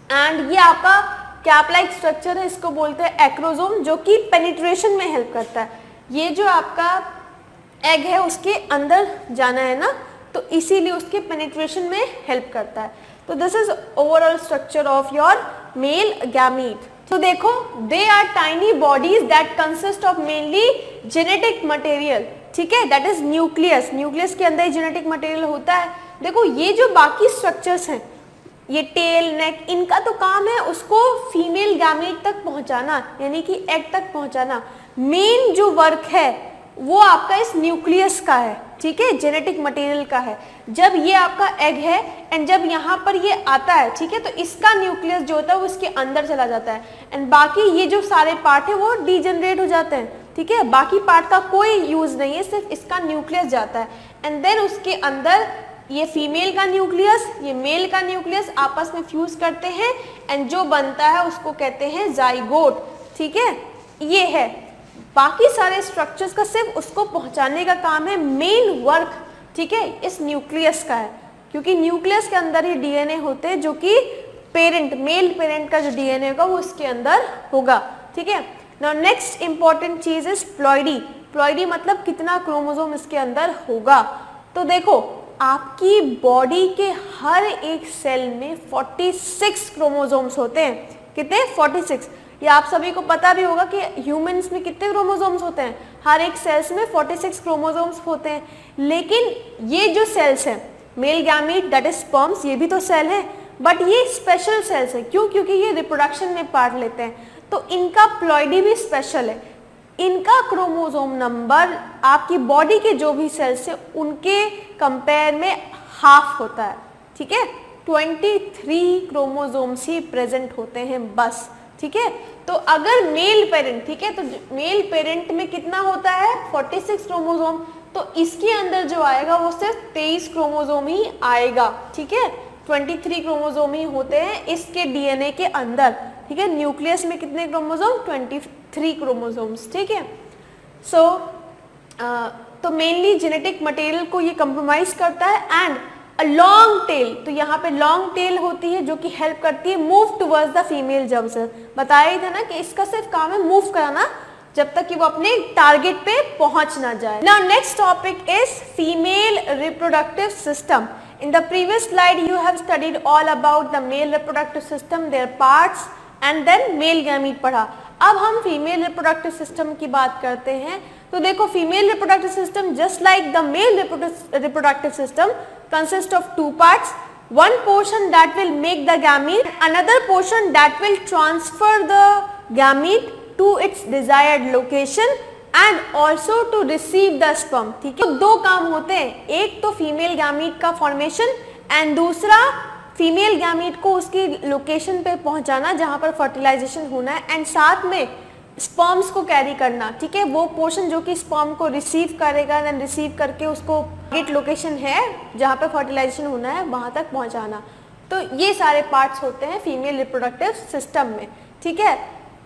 एंड ये आपका कैप लाइक स्ट्रक्चर है, इसको बोलते हैं एक्रोसोम, जो कि पेनिट्रेशन में हेल्प करता है। ये जो आपका एग है उसके अंदर जाना है ना, तो इसीलिए उसके पेनिट्रेशन में हेल्प करता है। तो this is overall structure of your male gamete. तो देखो, they are tiny bodies that consist of mainly genetic material, ठीक है, दैट इज न्यूक्लियस। न्यूक्लियस के अंदर जेनेटिक मटेरियल होता है। देखो ये जो बाकी स्ट्रक्चर्स हैं, ये टेल, नेक, इनका तो काम है उसको फीमेल गैमीट तक पहुंचाना, यानी कि एग तक पहुंचाना। मेन जो वर्क है वो आपका इस न्यूक्लियस का है, ठीक है, जेनेटिक मटेरियल का है। जब ये आपका एग है एंड जब यहाँ पर ये आता है, ठीक है, तो इसका न्यूक्लियस जो होता है वो इसके अंदर चला जाता है एंड बाकी ये जो सारे पार्ट है वो डीजनरेट हो जाते हैं, ठीक है। बाकी पार्ट का कोई यूज नहीं है, सिर्फ इसका न्यूक्लियस जाता है एंड देन उसके अंदर ये फीमेल का न्यूक्लियस, ये मेल का न्यूक्लियस आपस में फ्यूज करते हैं एंड जो बनता है उसको कहते हैं जाइगोट, ठीक है। ये है, बाकी सारे स्ट्रक्चर्स का सिर्फ उसको पहुंचाने का काम है। मेन वर्क, ठीक है, इस न्यूक्लियस का है, क्योंकि न्यूक्लियस के अंदर ही डीएनए होते हैं जो कि पेरेंट, मेल पेरेंट का जो डीएनए होगा वो इसके अंदर होगा, ठीक है। नाउ नेक्स्ट इंपॉर्टेंट चीज इज प्लॉइडी। प्लॉइडी मतलब कितना क्रोमोसोम इसके अंदर होगा। तो देखो, आपकी बॉडी के हर एक सेल में 46 क्रोमोसोम्स होते हैं। कितने? 46। ये आप सभी को पता भी होगा कि ह्यूमंस में कितने क्रोमोसोम्स होते हैं, हर एक सेल्स में 46 क्रोमोसोम्स होते हैं। लेकिन ये जो सेल्स हैं, male gamete that is sperms, ये भी तो सेल है, बट ये स्पेशल सेल्स है। क्यों? क्योंकि ये रिप्रोडक्शन में पार्ट लेते हैं, तो इनका प्लॉइडी भी स्पेशल है। इनका क्रोमोसोम नंबर आपकी बॉडी के जो भी सेल्स है उनके कंपेयर में हाफ होता है, ठीक है। 23 क्रोमोसोम्स ही प्रेजेंट होते हैं बस, ठीक है। तो अगर मेल पेरेंट, ठीक है, तो मेल पेरेंट में कितना होता है? 46 क्रोमोसोम, तो इसके अंदर जो आएगा वो सिर्फ 23 क्रोमोसोम ही आएगा, ठीक है। 23 क्रोमोसोम ही होते हैं इसके डीएनए के अंदर, ठीक है। न्यूक्लियस में कितने क्रोमोसोम? 23 क्रोमोसोम्स, ठीक है। सो तो मेनली जेनेटिक मटेरियल को ये कंप्रोमाइज करता है एंड अ लॉन्ग टेल, तो यहाँ पे लॉन्ग टेल होती है जो कि हेल्प करती है move towards the female germ cell. बताया ही था ना कि इसका सिर्फ काम है मूव कराना जब तक कि वो अपने टारगेट पे पहुंच ना जाए। Now next topic is female reproductive system. In the previous slide you have studied all about the male reproductive system, their parts and then male gamete पढ़ा। अब हम female reproductive system की बात करते हैं। तो देखो, female reproductive system just like the male reproductive system consists of two parts, one portion that will make the gamete, another portion that will transfer the gamete to its desired location and also to receive the sperm, ठीक है। तो दो काम होते हैं, एक तो फीमेल गैमीट का फॉर्मेशन एंड दूसरा फीमेल गैमीट को उसकी लोकेशन पे पहुंचाना जहां पर फर्टिलाइजेशन होना है एंड साथ में स्पर्म्स को कैरी करना, ठीक है। वो पोर्शन जो कि स्पर्म को रिसीव करेगा एंड रिसीव करके उसको टारगेट लोकेशन है जहां पर फर्टिलाइजेशन होना है वहां तक पहुंचाना। तो ये सारे पार्ट्स होते हैं फीमेल रिप्रोडक्टिव सिस्टम में, ठीक है।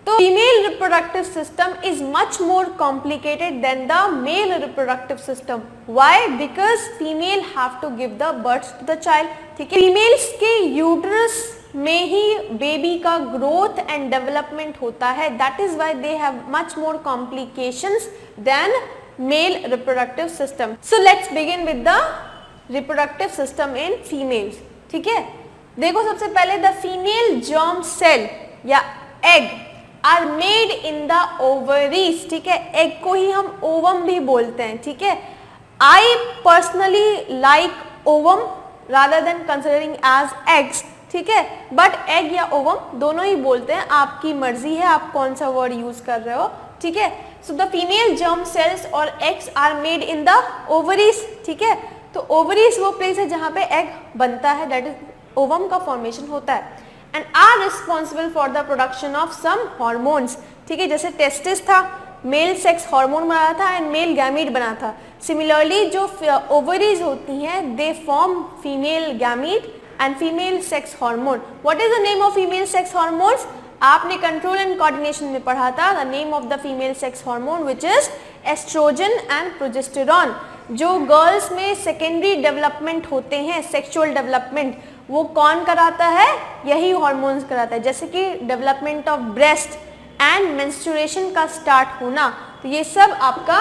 तो female reproductive system is much more complicated than the male reproductive system. Why? Because female have to give the birth to the child, ठीक है। फीमेल्स के यूट्रस में ही बेबी का ग्रोथ एंड डेवलपमेंट होता है, that is why they have much more complications than male reproductive system. So let's begin with the reproductive system in females, ठीक है। देखो, सबसे पहले द फीमेल जर्म सेल या egg are made in the ovaries, ठीक है। एग को ही हम ओवम भी बोलते हैं, ठीक है। I personally like ovum rather than considering as eggs, ठीक है, बट एग या ओवम दोनों ही बोलते हैं, आपकी मर्जी है आप कौन सा वर्ड यूज कर रहे हो, ठीक है। So the female germ cells और eggs are made in the ovaries, ठीक है, तो ओवरीज वो प्लेस है जहाँ पे एग बनता है, दैट इज ओवम का फॉर्मेशन होता है, and are responsible for the production of some hormones, ठीक है, जैसे टेस्टिस था, मेल सेक्स हार्मोन बना था एंड मेल गैमीट बना था। सिमिलरली जो ओवरीज होती हैं they form female gamete and female sex hormone. What is the name of female sex hormones? आपने कंट्रोल एंड कोऑर्डिनेशन में पढ़ा था, the name of the female sex hormone which is estrogen and progesterone. जो गर्ल्स में सेकेंडरी डेवलपमेंट होते हैं, सेक्सुअल डेवलपमेंट, वो कौन कराता है? यही हॉर्मोन्स कराता है, जैसे कि development of breast and menstruation का स्टार्ट होना, तो ये सब आपका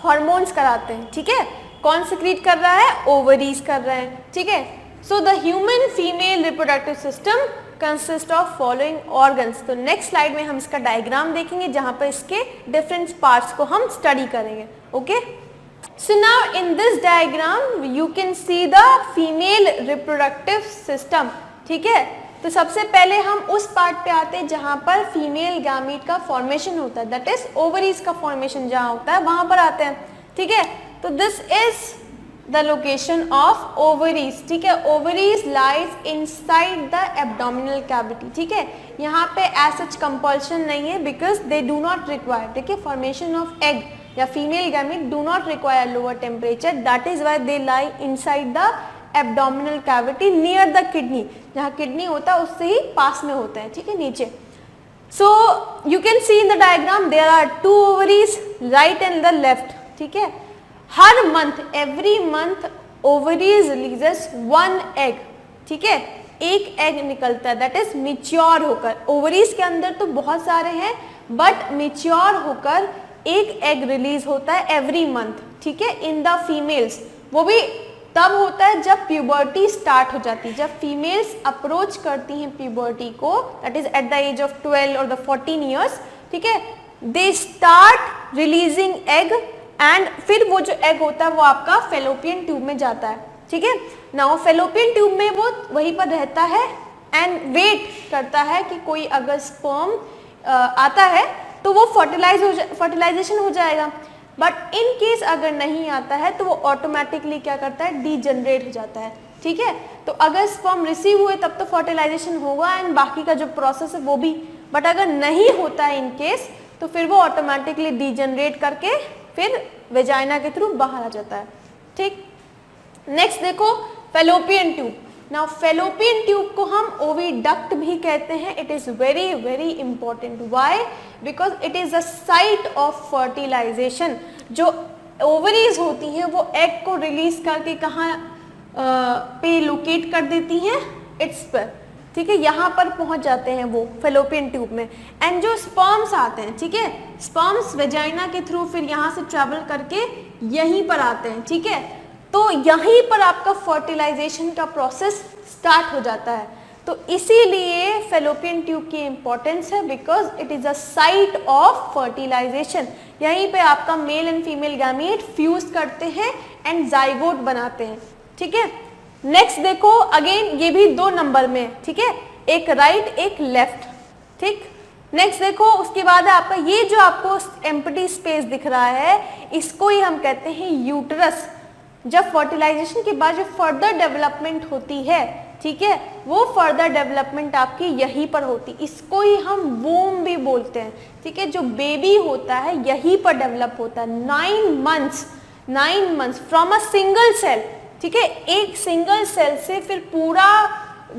हॉर्मोन्स कराते हैं, ठीक है। कौन सिक्रीट कर रहा है? ओवरीज कर रहे हैं, ठीक है। So the human female reproductive system consist of following organs. तो नेक्स्ट स्लाइड में हम इसका डायग्राम देखेंगे जहां पर इसके डिफरेंट पार्ट्स को हम स्टडी करेंगे, okay. So now in this diagram you can see the female reproductive system, ठीक है। तो सबसे पहले हम उस पार्ट पे आते हैं जहां पर फीमेल गैमीट का फॉर्मेशन होता है, दैट इज ओवरीज का फॉर्मेशन जहां होता है वहां पर आते हैं, ठीक है। तो this is the location of ovaries, ठीक है। Ovaries lies inside the abdominal cavity, ठीक है। यहाँ पे एज सच कंपल्शन नहीं है because they do not require, ठीक है, फॉर्मेशन ऑफ एग या female gamete do not require lower temperature, that is why they lie inside the abdominal cavity near the kidney, जहाँ किडनी होता है उससे ही पास में होता है, ठीक है, नीचे। So you can see in the diagram there are two ovaries, right and the left, ठीक है। हर month, every month ovaries releases one egg, ठीक है, एक एग निकलता है, दैट इज मिच्योर होकर। ओवरीज के अंदर तो बहुत सारे हैं बट मिच्योर होकर एक एग रिलीज होता है एवरी मंथ, ठीक है, इन द फीमेल्स। वो भी तब होता है जब प्यूबर्टी स्टार्ट हो जाती है, जब फीमेल्स अप्रोच करती हैं प्यूबर्टी को, that is at the age of 12 और द 14 ईयर्स, ठीक है, they start releasing egg and फिर वो जो एग होता है वो आपका फेलोपियन ट्यूब में जाता है, ठीक है। नाउ फेलोपियन ट्यूब में वो वहीं पर रहता है एंड वेट करता है कि कोई अगर स्पर्म आता है तो वो फर्टिलाइजेशन हो जाएगा, बट इन केस अगर नहीं आता है तो वो ऑटोमेटिकली क्या करता है? डीजनरेट हो जाता है, ठीक है। तो अगर स्पर्म रिसीव हुए तब तो फर्टिलाइजेशन होगा एंड बाकी का जो प्रोसेस है वो भी, बट अगर नहीं होता है इन केस तो फिर वो ऑटोमेटिकली डीजनरेट करके फिर वेजाइना के थ्रू बाहर आ जाता है, ठीक। नेक्स्ट देखो fallopian tube. Now fallopian tube को हम ओविडक्ट भी कहते हैं, it is very very important. Why? Because it is a site of fertilization. जो ओवरीज होती हैं वो एग को रिलीज करके कहाँ पे लोकेट कर देती हैं? इट्स पर, ठीक है, यहाँ पर पहुंच जाते हैं वो फेलोपियन ट्यूब में। एंड जो स्पर्म्स आते हैं, ठीक है, स्पर्म्स वेजाइना के थ्रू फिर यहाँ से ट्रेवल करके यहीं पर आते हैं, ठीक है। तो यहीं पर आपका फर्टिलाइजेशन का प्रोसेस स्टार्ट हो जाता है। तो इसीलिए फेलोपियन ट्यूब की इंपॉर्टेंस है, because it is a site of fertilization. यहीं पे आपका male and female gamete fuse करते हैं एंड जाइगोट बनाते हैं, ठीक है। नेक्स्ट देखो, अगेन ये भी 2 नंबर में, ठीक है, एक राइट एक लेफ्ट, ठीक। नेक्स्ट देखो, उसके बाद है आपका ये जो आपको एम्प्टी स्पेस दिख रहा है, इसको ही हम कहते हैं यूटरस। जब फर्टिलाइजेशन के बाद जो फर्दर डेवलपमेंट होती है, ठीक है, वो फर्दर डेवलपमेंट आपकी यहीं पर होती, इसको ही हम वूम भी बोलते हैं, ठीक है। जो बेबी होता है यहीं पर डेवलप होता है। 9 months from a single cell, ठीक है, एक सिंगल सेल से फिर पूरा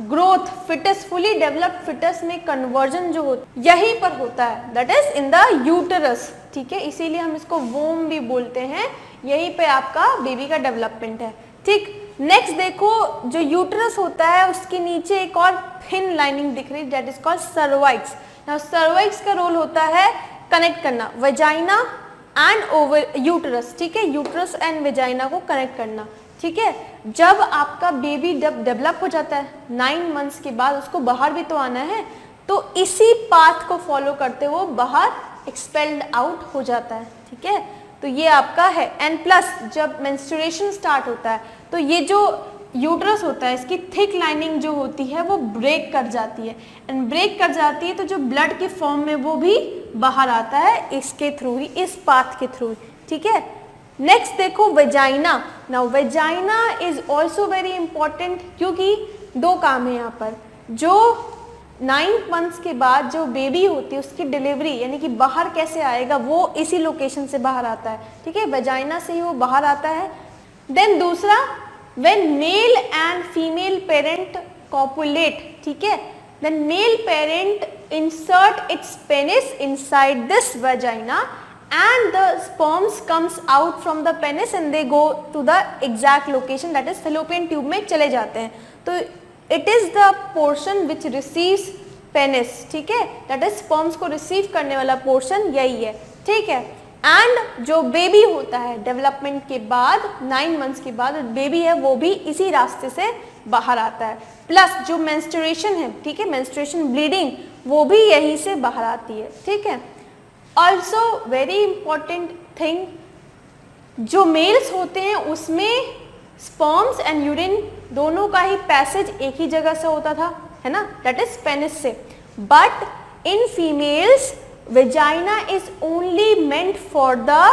growth fetus, fully developed fetus में कन्वर्जन जो होता है यहीं पर होता है, that is in the uterus, ठीक है। इसीलिए हम इसको वोम भी बोलते हैं, यहीं पे आपका बेबी का डेवलपमेंट है, ठीक। नेक्स्ट देखो, जो यूटरस होता है उसके नीचे एक और थिन लाइनिंग दिख रही है, that is called cervix. Now cervix का रोल होता है कनेक्ट करना वेजाइना एंड ओवर यूटरस, ठीक है, यूटरस एंड वेजाइना को कनेक्ट करना, ठीक है। जब आपका बेबी डेवलप हो जाता है 9 मंथ्स के बाद, उसको बाहर भी तो आना है, तो इसी पाथ को फॉलो करते हुए बाहर एक्सपेल्ड आउट हो जाता है, ठीक है। तो ये आपका है। एंड प्लस जब मेंस्ट्रुएशन स्टार्ट होता है तो ये जो यूट्रस होता है, इसकी थिक लाइनिंग जो होती है वो ब्रेक कर जाती है, एंड ब्रेक कर जाती है तो जो ब्लड के फॉर्म में वो भी बाहर आता है इसके थ्रू ही, इस पाथ के थ्रू, ठीक है। नेक्स्ट देखो vagina. Now vagina is also very important, क्योंकि दो काम है यहाँ पर। जो 9 मंथ्स के बाद जो बेबी होती है उसकी डिलीवरी यानी कि बाहर कैसे आएगा, वो इसी लोकेशन से बाहर आता है, ठीक है, वेजाइना से ही वो बाहर आता है। देन दूसरा, when male and female parent copulate, ठीक है, then male parent insert its penis inside this vagina and the sperms comes out from the penis and they go to the exact location, that is fallopian tube में चले जाते हैं। तो it is the portion which receives penis, ठीक है, that is sperms को receive करने वाला portion यही है, ठीक है। एंड जो बेबी होता है डेवलपमेंट के बाद 9 मंथ्स के बाद बेबी है वो भी इसी रास्ते से बाहर आता है, प्लस जो मेंस्ट्रुएशन है, ठीक है, मेंस्ट्रुएशन ब्लीडिंग वो भी यहीं से बाहर आती है, ठीक है। ऑल्सो वेरी इंपॉर्टेंट थिंग, जो मेल्स होते हैं उसमें स्पर्म्स एंड यूरिन दोनों का ही पैसेज एक ही जगह से होता था, है ना, दैट इज पेनिस से। But in females vagina is only meant for the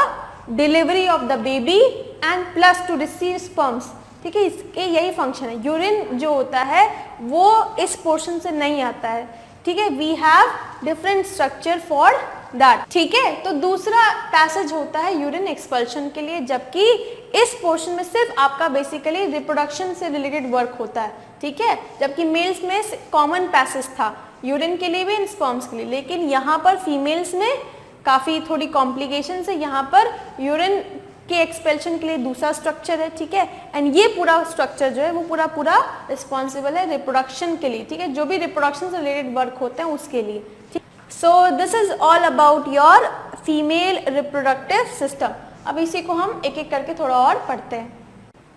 delivery of the baby and plus to receive sperms, ठीक है, इसके यही फंक्शन है। यूरिन जो होता है वो इस पोर्शन से नहीं आता है, ठीक है, we have different structure for that, ठीक है। तो दूसरा पैसेज होता है यूरिन एक्सपल्शन के लिए, जबकि इस पोर्शन में सिर्फ आपका बेसिकली रिप्रोडक्शन से रिलेटेड वर्क होता है, ठीक है, जबकि मेल्स में कॉमन पैसेज था यूरिन के लिए भी एंड स्पर्म्स के लिए, लेकिन यहाँ पर फीमेल्स में काफ़ी थोड़ी कॉम्प्लिकेशंस है, यहाँ पर यूरिन के एक्सपेल्शन के लिए दूसरा स्ट्रक्चर है, ठीक है, एंड ये पूरा स्ट्रक्चर जो है वो पूरा रिस्पॉन्सिबल है रिप्रोडक्शन के लिए, ठीक है, जो भी रिप्रोडक्शन से रिलेटेड वर्क होते हैं उसके लिए, ठीक। सो this is all about your female reproductive system. अब इसी को हम एक एक करके थोड़ा और पढ़ते हैं।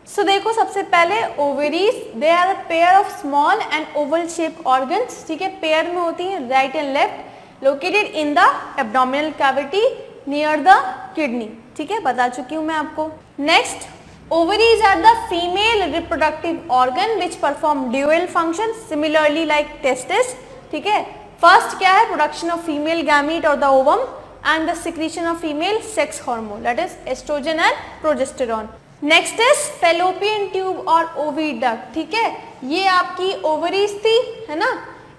सो देखो, सबसे पहले ovaries, they are a pair of small and oval shape organs, ठीक है, पेयर में होती है right and left, located in the abdominal cavity near the kidney, ठीक है, बता चुकी हूँ मैं आपको। Next, ovaries are the female reproductive organ which perform dual function similarly like testis, ठीक है। फर्स्ट क्या है, प्रोडक्शन ऑफ फीमेल गैमीट और the ovum and the secretion of female sex hormone, that is estrogen and progesterone. Next is fallopian tube और ओविडक्ट, ठीक है, ये आपकी ओवरीज थी, है ना,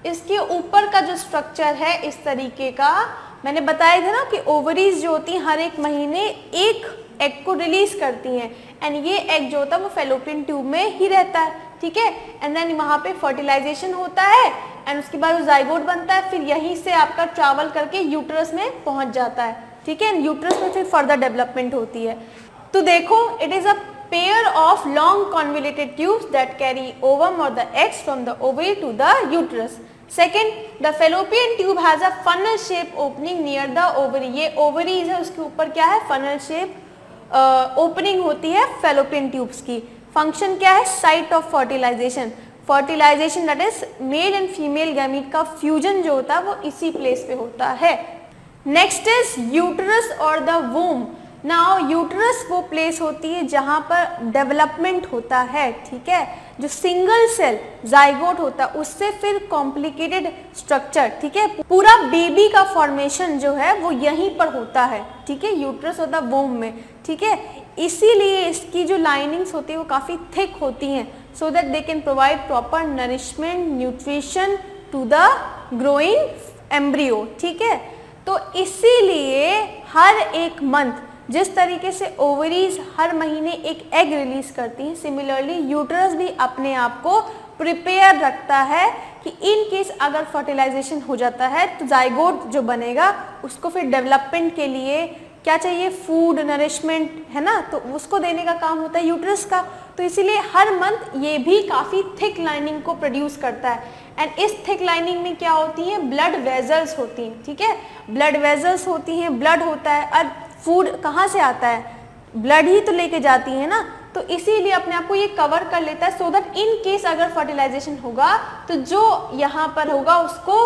इसके ऊपर का जो स्ट्रक्चर है इस तरीके का, मैंने बताया था ना कि ओवरीज जो होती हैं हर एक महीने एक एग को रिलीज करती हैं, एंड ये एग जो होता है वो फेलोपियन ट्यूब में ही रहता है, ठीक है, एंड देन वहाँ पे फर्टिलाइजेशन होता है एंड उसके बाद वो जाइगोट बनता है, फिर यहीं से आपका ट्रैवल करके यूट्रस में पहुँच जाता है, ठीक है, यूट्रस में फिर फर्दर डेवलपमेंट होती है। तो देखो, it is a pair of long convoluted tubes that carry ovum और the eggs from the ovary to the uterus. Second, the fallopian tube has a funnel shape opening near the ovary, ये ओवरीज है उसके ऊपर क्या है, फनल शेप ओपनिंग होती है फेलोपियन ट्यूब्स की। फंक्शन क्या है, site of fertilisation, fertilization that is male and female gamete का फ्यूजन जो होता है वो इसी प्लेस पे होता है। नेक्स्ट इज यूट्रस और द वूम। नाउ यूट्रस वो प्लेस होती है जहाँ पर डेवलपमेंट होता है, ठीक है, जो सिंगल सेल जाइगोट होता है उससे फिर कॉम्प्लिकेटेड स्ट्रक्चर, ठीक है, पूरा बेबी का फॉर्मेशन जो है वो यहीं पर होता है, ठीक है, यूट्रस होता है वोम में, ठीक है, इसीलिए इसकी जो लाइनिंग्स होती है वो काफ़ी थिक होती हैं, so that they can provide proper nourishment nutrition to the growing embryo, ठीक है। तो इसीलिए हर एक मंथ जिस तरीके से ओवरीज हर महीने एक एग रिलीज करती हैं, सिमिलरली यूट्रस भी अपने आप को प्रिपेयर रखता है कि इन केस अगर फर्टिलाइजेशन हो जाता है तो जाइगोट जो बनेगा उसको फिर डेवलपमेंट के लिए क्या चाहिए, फूड नरिशमेंट, है ना, तो उसको देने का काम होता है यूट्रस का। तो इसीलिए हर मंथ ये भी काफ़ी थिक लाइनिंग को प्रोड्यूस करता है, एंड इस थिक लाइनिंग में क्या होती है, ब्लड वेजल्स होती हैं, ठीक है, ब्लड वेजल्स होती हैं, ब्लड होता है, और फूड कहाँ से आता है, ब्लड ही तो लेके जाती है ना, तो इसीलिए अपने आप को ये कवर कर लेता है, सो दैट इन केस अगर फर्टिलाइजेशन होगा तो जो यहाँ पर होगा उसको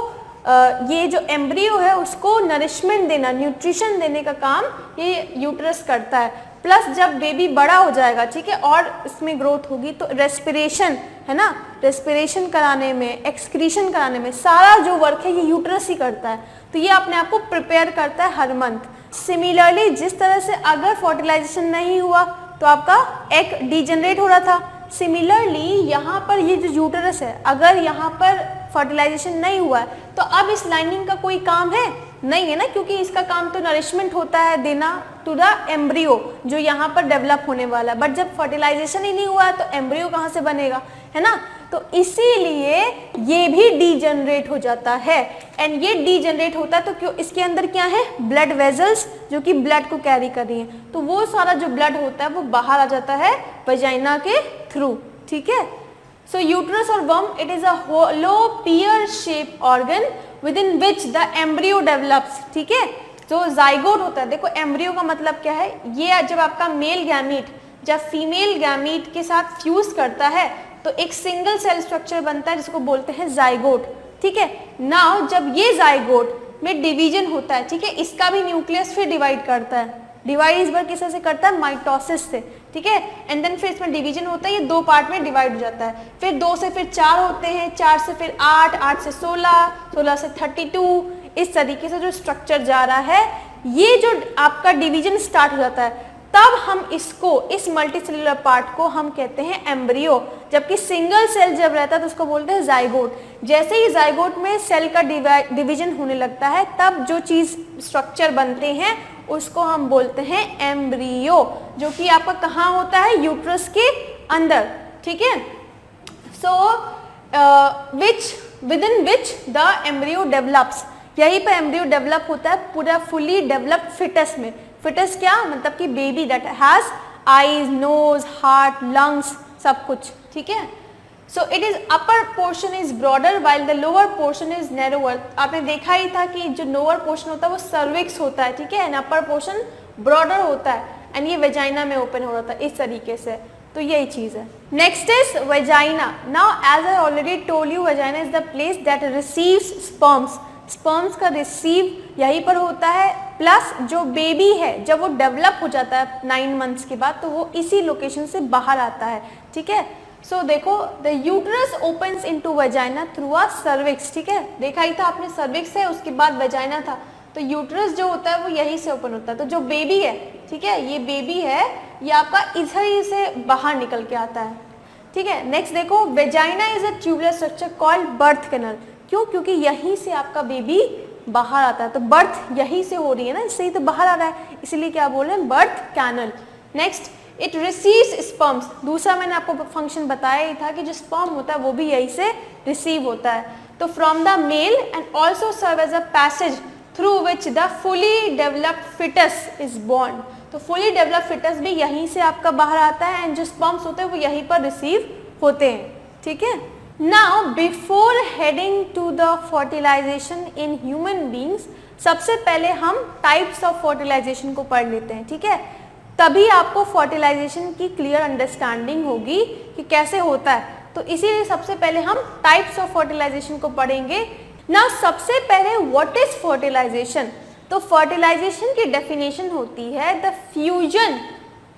ये जो एम्ब्रियो है उसको नरिशमेंट देना, न्यूट्रिशन देने का काम ये यूट्रस करता है। प्लस जब बेबी बड़ा हो जाएगा, ठीक है, और इसमें ग्रोथ होगी तो रेस्पिरेशन है ना, रेस्पिरेशन कराने में, एक्सक्रीशन कराने में सारा जो वर्क है ये यूट्रस ही करता है। तो ये अपने आप को प्रिपेयर करता है हर मंथ। सिमिलरली जिस तरह से अगर फर्टिलाइजेशन नहीं हुआ तो आपका एग डिजेनरेट हो रहा था, सिमिलरली यहाँ पर ये जो यूट्रस है अगर यहाँ पर फर्टिलाइजेशन नहीं हुआ है तो अब इस लाइनिंग का कोई काम है नहीं है ना, क्योंकि इसका काम तो नरिशमेंट होता है देना टू द एम्ब्रियो जो यहाँ पर डेवलप होने वाला है। बट जब फर्टिलाइजेशन ही नहीं हुआ है तो एम्ब्रियो कहाँ से बनेगा, है ना। तो इसीलिए ये भी डीजनरेट हो जाता है। एंड ये डीजनरेट होता है तो क्यों, इसके अंदर क्या है, ब्लड वेजल्स जो कि ब्लड को कैरी कर रही हैं, तो वो सारा जो ब्लड होता है वो बाहर आ जाता है वजाइना के थ्रू, ठीक है। सो यूट्रस और वर्म, it is a hollow pear shape organ within which the embryo develops, ठीक है। जो जाइगोट होता है, देखो एम्ब्रियो का मतलब क्या है, ये जब आपका मेल गैमीट जब फीमेल गैमीट के साथ फ्यूज करता है तो एक सिंगल सेल स्ट्रक्चर बनता है जिसको बोलते हैं जाइगोट, ठीक है। नाउ जब ये जाइगोट में डिवीजन होता है, ठीक है, इसका भी न्यूक्लियस फिर डिवाइड करता है। डिवाइड इस बार किस से करता है, माइटोसिस से, ठीक है। एंड देन फिर इसमें डिवीजन होता है, ये 2 पार्ट में डिवाइड हो जाता है। फिर 2 से फिर 4 होते हैं, 4 से फिर 8, 8 से 16, 16 से 32, इस तरीके से जो स्ट्रक्चर जा रहा है, ये जो आपका डिवीजन स्टार्ट हो जाता है तब हम इसको, इस मल्टीसेलुलर पार्ट को हम कहते हैं एम्ब्रियो। जबकि सिंगल सेल जब रहता है तो उसको बोलते हैं जाइगोट। जैसे ही जाइगोट में सेल का डिवीजन होने लगता है तब जो चीज स्ट्रक्चर बनते हैं उसको हम बोलते हैं एम्ब्रियो, जो कि आपका कहाँ होता है, यूट्रस के अंदर, ठीक है। So within which the embryo develops, यहीं पर एम्ब्रियो डेवलप होता है पूरा फुली डेवलप्ड फिटस में। फिटस क्या मतलब कि baby that has eyes, nose, heart, lungs, सब कुछ, ठीक है। So it is upper portion is broader while the lower portion is narrower. आपने देखा ही था कि जो लोअर पोर्शन होता है वो सर्विक्स होता है, ठीक है, एंड अपर पोर्शन ब्रॉडर होता है, एंड ये वेजाइना में ओपन हो रहा था इस तरीके से। तो यही चीज है। Next is vagina. Now as I already told you, vagina is the place that receives sperms. Sperms का रिसीव यहीं पर होता है। प्लस जो बेबी है जब वो डेवलप हो जाता है 9 मंथ्स के बाद तो वो इसी लोकेशन से बाहर आता है, ठीक है। सो देखो, the uterus opens into vagina through a cervix, ठीक है। देखा ही था आपने, सर्विक्स है उसके बाद वेजाइना था, तो यूट्रस जो होता है वो यहीं से ओपन होता है। तो जो बेबी है, ठीक है, ये बेबी है, ये आपका इधर ही से बाहर निकल के आता है, ठीक है। नेक्स्ट देखो, vagina is a tubular structure called birth canal. क्यों, क्योंकि यहीं से आपका बेबी बाहर आता है, तो बर्थ यहीं से हो रही है ना, इससे ही तो बाहर आ रहा है, इसीलिए क्या बोल रहे हैं, birth canal. Next, it receives sperms. दूसरा मैंने आपको फंक्शन बताया ही था कि जो स्पर्म होता है वो भी यहीं से रिसीव होता है। तो from the male and also serve as a passage through which the fully developed fetus is born. तो फुली डेवलप्ड फिटस भी यहीं से आपका बाहर आता है, एंड जो स्पर्म्स होते हैं वो यहीं पर रिसीव होते हैं, ठीक है। Now before heading to the fertilization in human beings, सबसे पहले हम टाइप्स ऑफ फर्टिलाइजेशन को पढ़ लेते हैं, ठीक है। तभी आपको फर्टिलाइजेशन की क्लियर अंडरस्टैंडिंग होगी कि कैसे होता है। तो इसीलिए सबसे पहले हम टाइप्स ऑफ फर्टिलाइजेशन को पढ़ेंगे। ना सबसे पहले व्हाट इज फर्टिलाइजेशन। तो फर्टिलाइजेशन की डेफिनेशन होती है the fusion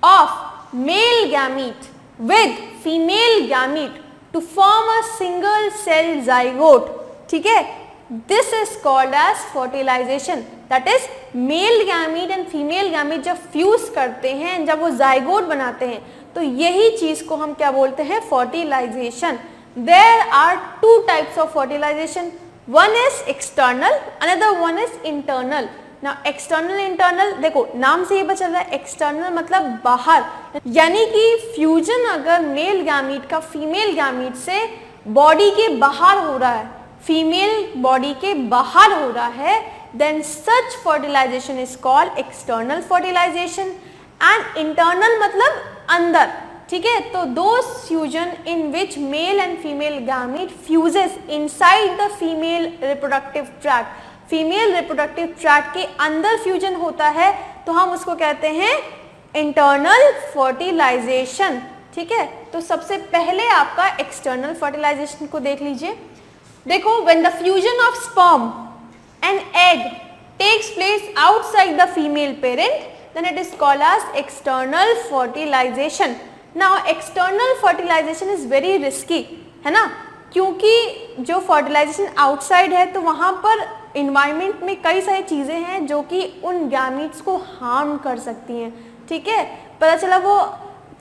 of male gamete with female gamete to form a single cell zygote, ठीक है। This is called as fertilization. That is male gamete and female gamete जब फ्यूज करते हैं, जब वो zygote बनाते हैं, तो यही चीज को हम क्या बोलते हैं, fertilization. There are 2 types of fertilization. One is external, another one is internal. Now external internal, देखो नाम से ये पता चल रहा है, एक्सटर्नल मतलब बाहर, यानी कि फ्यूजन अगर मेल गैमीट का फीमेल गैमीट से बॉडी के बाहर हो रहा है, फीमेल बॉडी के बाहर हो रहा है, then such fertilization is called external fertilization. And internal मतलब अंदर, ठीक है। तो those fusion in which male and female gamete fuses inside the female reproductive tract. Female reproductive tract के अंदर फ्यूजन होता है तो हम उसको कहते हैं इंटरनल फर्टिलाइजेशन, ठीक है। तो सबसे पहले आपका एक्सटर्नल फर्टिलाइजेशन को देख लीजिए। देखो when the fusion of sperm and egg takes place outside the female parent, then it is called as external fertilization. Now external fertilization is very risky, है ना, क्योंकि जो fertilization outside है तो वहाँ पर environment में कई सारी चीज़ें हैं जो कि उन gametes को harm कर सकती हैं, ठीक है, पता चला वो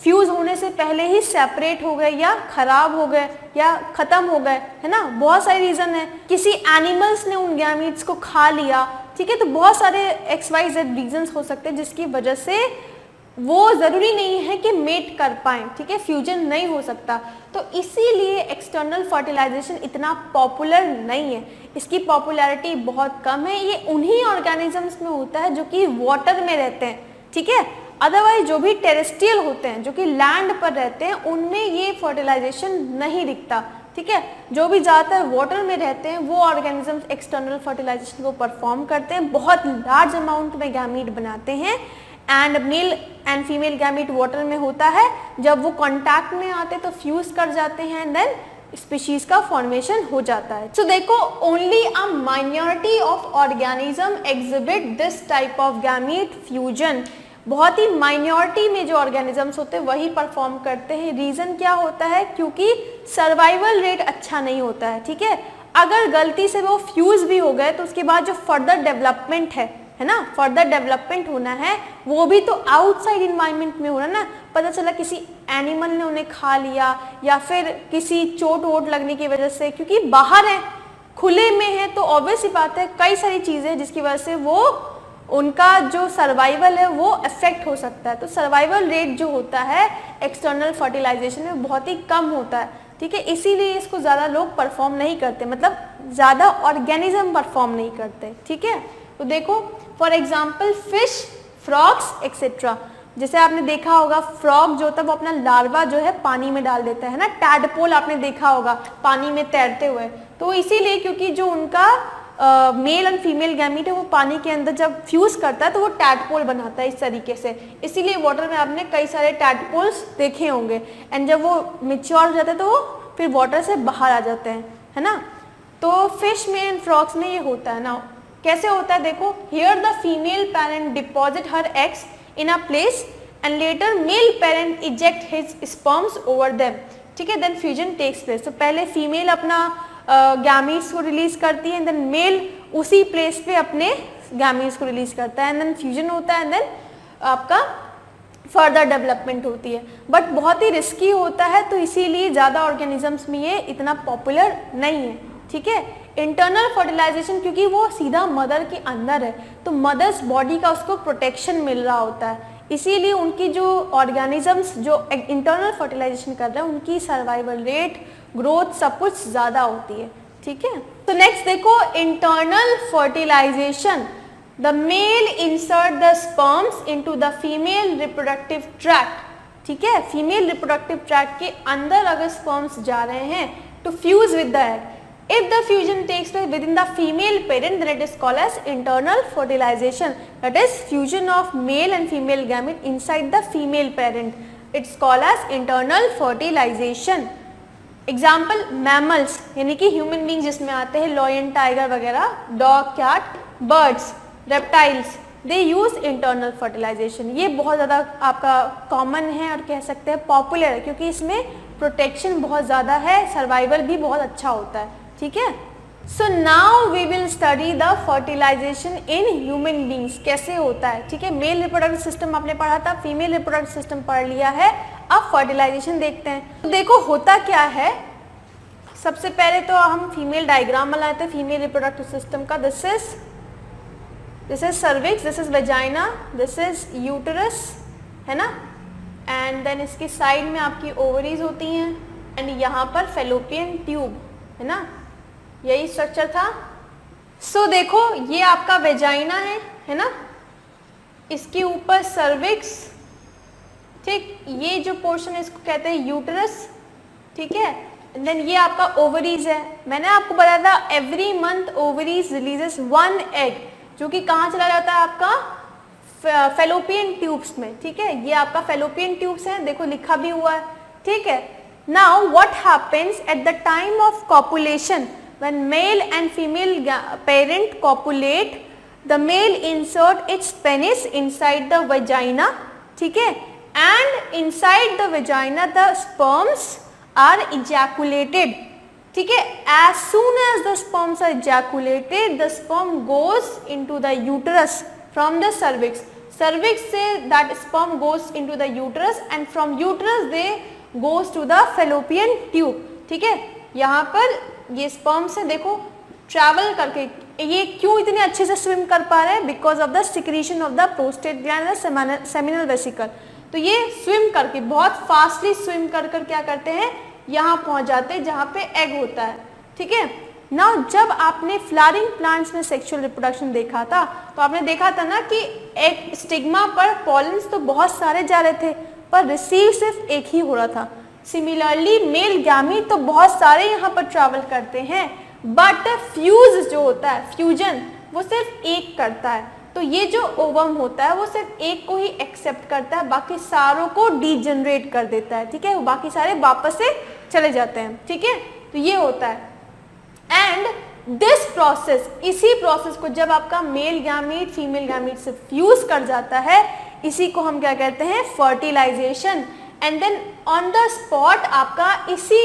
फ्यूज होने से पहले ही सेपरेट हो गए या खराब हो गए या खत्म हो गए, है ना, बहुत सारे रीजन है, किसी एनिमल्स ने उन गैमीट्स को खा लिया, ठीक है, तो बहुत सारे XYZ रीजंस हो सकते हैं जिसकी वजह से वो ज़रूरी नहीं है कि मेट कर पाएँ, ठीक है, फ्यूजन नहीं हो सकता, तो इसीलिए एक्सटर्नल फर्टिलाइजेशन इतना पॉपुलर नहीं है, इसकी पॉपुलैरिटी बहुत कम है, ये उन्हीं ऑर्गेनिजम्स में होता है जो कि वाटर में रहते हैं, ठीक है, अदरवाइज जो भी टेरेस्ट्रियल होते हैं जो कि लैंड पर रहते हैं उनमें ये फर्टिलाइजेशन नहीं दिखता, ठीक है, जो भी ज़्यादातर वाटर में रहते हैं वो ऑर्गेनिजम्स एक्सटर्नल फर्टिलाइजेशन को परफॉर्म करते हैं, बहुत लार्ज अमाउंट में गैमीट बनाते हैं and male and female gamete water में होता है, जब वो कॉन्टैक्ट में आते तो फ्यूज कर जाते हैं देन स्पीशीज का फॉर्मेशन हो जाता है। सो देखो only a minority of organism exhibit this type of gamete fusion, बहुत ही माइनॉरिटी में जो ऑर्गेनिजम्स होते हैं वही परफॉर्म करते हैं। रीज़न क्या होता है, क्योंकि सर्वाइवल रेट अच्छा नहीं होता है, ठीक है, अगर गलती से वो फ्यूज भी हो गए तो उसके बाद जो फर्दर डेवलपमेंट है ना, फर्दर डेवलपमेंट होना है वो भी तो आउटसाइड इन्वायरमेंट में होना ना, पता चला किसी एनिमल ने उन्हें खा लिया या फिर किसी चोट वोट लगने की वजह से, क्योंकि बाहर है खुले में है तो ऑब्वियस ही बात है कई सारी चीज़ें जिसकी वजह से वो उनका जो सर्वाइवल है वो अफेक्ट हो सकता है, तो सर्वाइवल रेट जो होता है एक्सटर्नल फर्टिलाइजेशन में बहुत ही कम होता है, ठीक है, इसीलिए इसको ज़्यादा लोग परफॉर्म नहीं करते, मतलब ज़्यादा ऑर्गेनिज्म परफॉर्म नहीं करते, ठीक है। तो देखो for example fish, frogs etcetera, जैसे आपने देखा होगा फ्रॉग जो होता है वो अपना लार्वा जो है पानी में डाल देता है ना, टैडपोल आपने देखा होगा पानी में तैरते हुए, तो इसीलिए क्योंकि जो उनका मेल एंड फीमेल गैमीट है वो पानी के अंदर जब फ्यूज करता है तो वो टैडपोल बनाता है इस तरीके से, इसीलिए वाटर में आपने कई सारे टैडपोल्स देखे होंगे एंड जब वो मेच्योर हो जाते हैं तो वो फिर वाटर से बाहर आ जाते हैं, है ना, तो फिश में एंड फ्रॉग्स में ये होता है ना, कैसे होता है देखो, here the female parent deposit her eggs in a place and later male parent eject his sperms over them, ठीक है, देन फ्यूजन टेक्स प्लेस, तो पहले फीमेल अपना गैमीट्स को रिलीज करती है एंड देन मेल उसी प्लेस पे अपने गैमीट्स को रिलीज करता है एंड देन फ्यूजन होता है एंड देन आपका फर्दर डेवलपमेंट होती है, बट बहुत ही रिस्की होता है तो इसीलिए ज़्यादा ऑर्गेनिजम्स में ये इतना पॉपुलर नहीं है, ठीक है। इंटरनल फर्टिलाइजेशन क्योंकि वो सीधा मदर के अंदर है तो मदर्स बॉडी का उसको प्रोटेक्शन मिल रहा होता है, इसीलिए उनकी जो ऑर्गेनिजम्स जो इंटरनल फर्टिलाइजेशन कर रहे हैं उनकी सर्वाइवल रेट, ग्रोथ सब कुछ ज़्यादा होती है, ठीक है। तो नेक्स्ट देखो internal fertilization, the male insert the sperms into the female reproductive tract, ठीक है, फीमेल रिप्रोडक्टिव ट्रैक्ट के अंदर अगर स्पर्म्स जा रहे हैं to fuse with the egg, if the fusion takes place within the female parent then it is called as internal fertilization, that is fusion of male and female gamete inside the female parent, it's called as internal fertilization। Example mammals यानी कि ह्यूमन बींग जिसमें आते हैं लॉयन, टाइगर वगैरह, डॉग, कैट, बर्ड्स, रेप्टाइल्स, दे यूज इंटरनल फर्टिलाइजेशन, ये बहुत ज़्यादा आपका कॉमन है और कह सकते हैं पॉपुलर है क्योंकि इसमें प्रोटेक्शन बहुत ज़्यादा है, सर्वाइवल भी बहुत अच्छा होता है, ठीक है। So now we will study the fertilization in human beings, कैसे होता है, ठीक है, मेल रिप्रोडक्टिव सिस्टम आपने पढ़ा था, फीमेल रिप्रोडक्टिव सिस्टम पढ़ लिया है, अब फर्टिलाइजेशन देखते हैं। तो देखो होता क्या है, सबसे पहले तो हम फीमेल डायग्राम बनाते हैं फीमेल रिप्रोडक्टिव सिस्टम का, this is cervix, this is vagina, this is uterus, है ना, एंड देन इसकी साइड में आपकी ओवरीज होती हैं एंड यहाँ पर फेलोपियन ट्यूब, है ना, यही स्ट्रक्चर था। सो देखो ये आपका वेजाइना है ना, इसके ऊपर सर्विक्स, ठीक, ये जो पोर्शन है इसको कहते हैं यूटरस, ठीक है, देन ये आपका ओवरीज है। मैंने आपको बताया था every month ovaries releases 1 egg जो कि कहाँ चला जाता है आपका फेलोपियन ट्यूब्स में, ठीक है, ये आपका फेलोपियन ट्यूब्स है, देखो लिखा भी हुआ है, ठीक है। Now what happens at the time of copulation, when male and female parent copulate the male insert its penis inside the vagina, ठीक है, and inside the vagina the sperms are ejaculated, ठीक है. As soon as the sperms are ejaculated the sperm goes into the uterus from the cervix. Cervix से that sperm goes into the uterus and from uterus they goes to the fallopian tube, ठीक है. यहाँ पर ये स्पर्म से देखो ट्रैवल करके ये क्यों इतने अच्छे से स्विम कर पा रहे हैं? Because of the secretion of the prostate gland and seminal vesicle. तो ये स्विम करके बहुत फास्टली स्विम कर क्या करते हैं, यहाँ पहुंच जाते हैं जहाँ पे एग होता है, ठीक है. नाउ जब आपने फ्लावरिंग प्लांट्स में सेक्सुअल रिप्रोडक्शन देखा था तो आपने देखा था ना कि एक स्टिग्मा पर पॉलेंस तो बहुत सारे जा रहे थे पर रिसीव सिर्फ एक ही हो रहा था. सिमिलरली मेल गैमीट तो बहुत सारे यहाँ पर ट्रैवल करते हैं बट फ्यूज जो होता है, फ्यूजन, वो सिर्फ एक करता है. तो ये जो ओवम होता है वो सिर्फ एक को ही एक्सेप्ट करता है, बाकी सारों को डीजनरेट कर देता है, ठीक है. वो बाकी सारे वापस से चले जाते हैं, ठीक है. तो ये होता है. एंड दिस प्रोसेस, इसी प्रोसेस को जब आपका मेल गैमीट फीमेल गैमीट से फ्यूज कर जाता है, इसी को हम क्या कहते हैं, fertilization. And then on the spot आपका इसी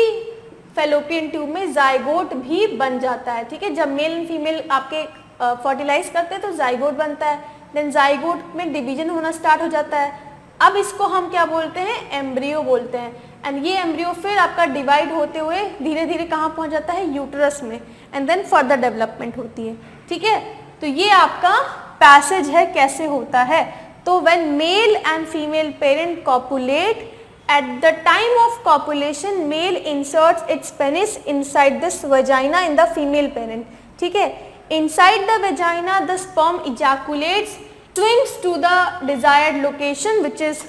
फेलोपियन ट्यूब में जाइगोट भी बन जाता है, ठीक है. जब मेल एंड फीमेल आपके फर्टिलाइज करते हैं तो जाइगोट बनता है. देन जाइगोट में डिवीजन होना स्टार्ट हो जाता है. अब इसको हम क्या बोलते हैं, एम्ब्रियो बोलते हैं. एंड ये एम्ब्रियो फिर आपका डिवाइड होते हुए धीरे धीरे कहाँ पहुँच जाता है, यूटरस में. एंड देन फर्दर डेवलपमेंट होती है, ठीक है. तो ये आपका पैसेज है कैसे होता है. तो when male and female parent copulate, at the time of copulation male inserts its penis inside this vagina in the female parent, ठीक है. Inside the vagina the sperm ejaculates, swims to the desired location which is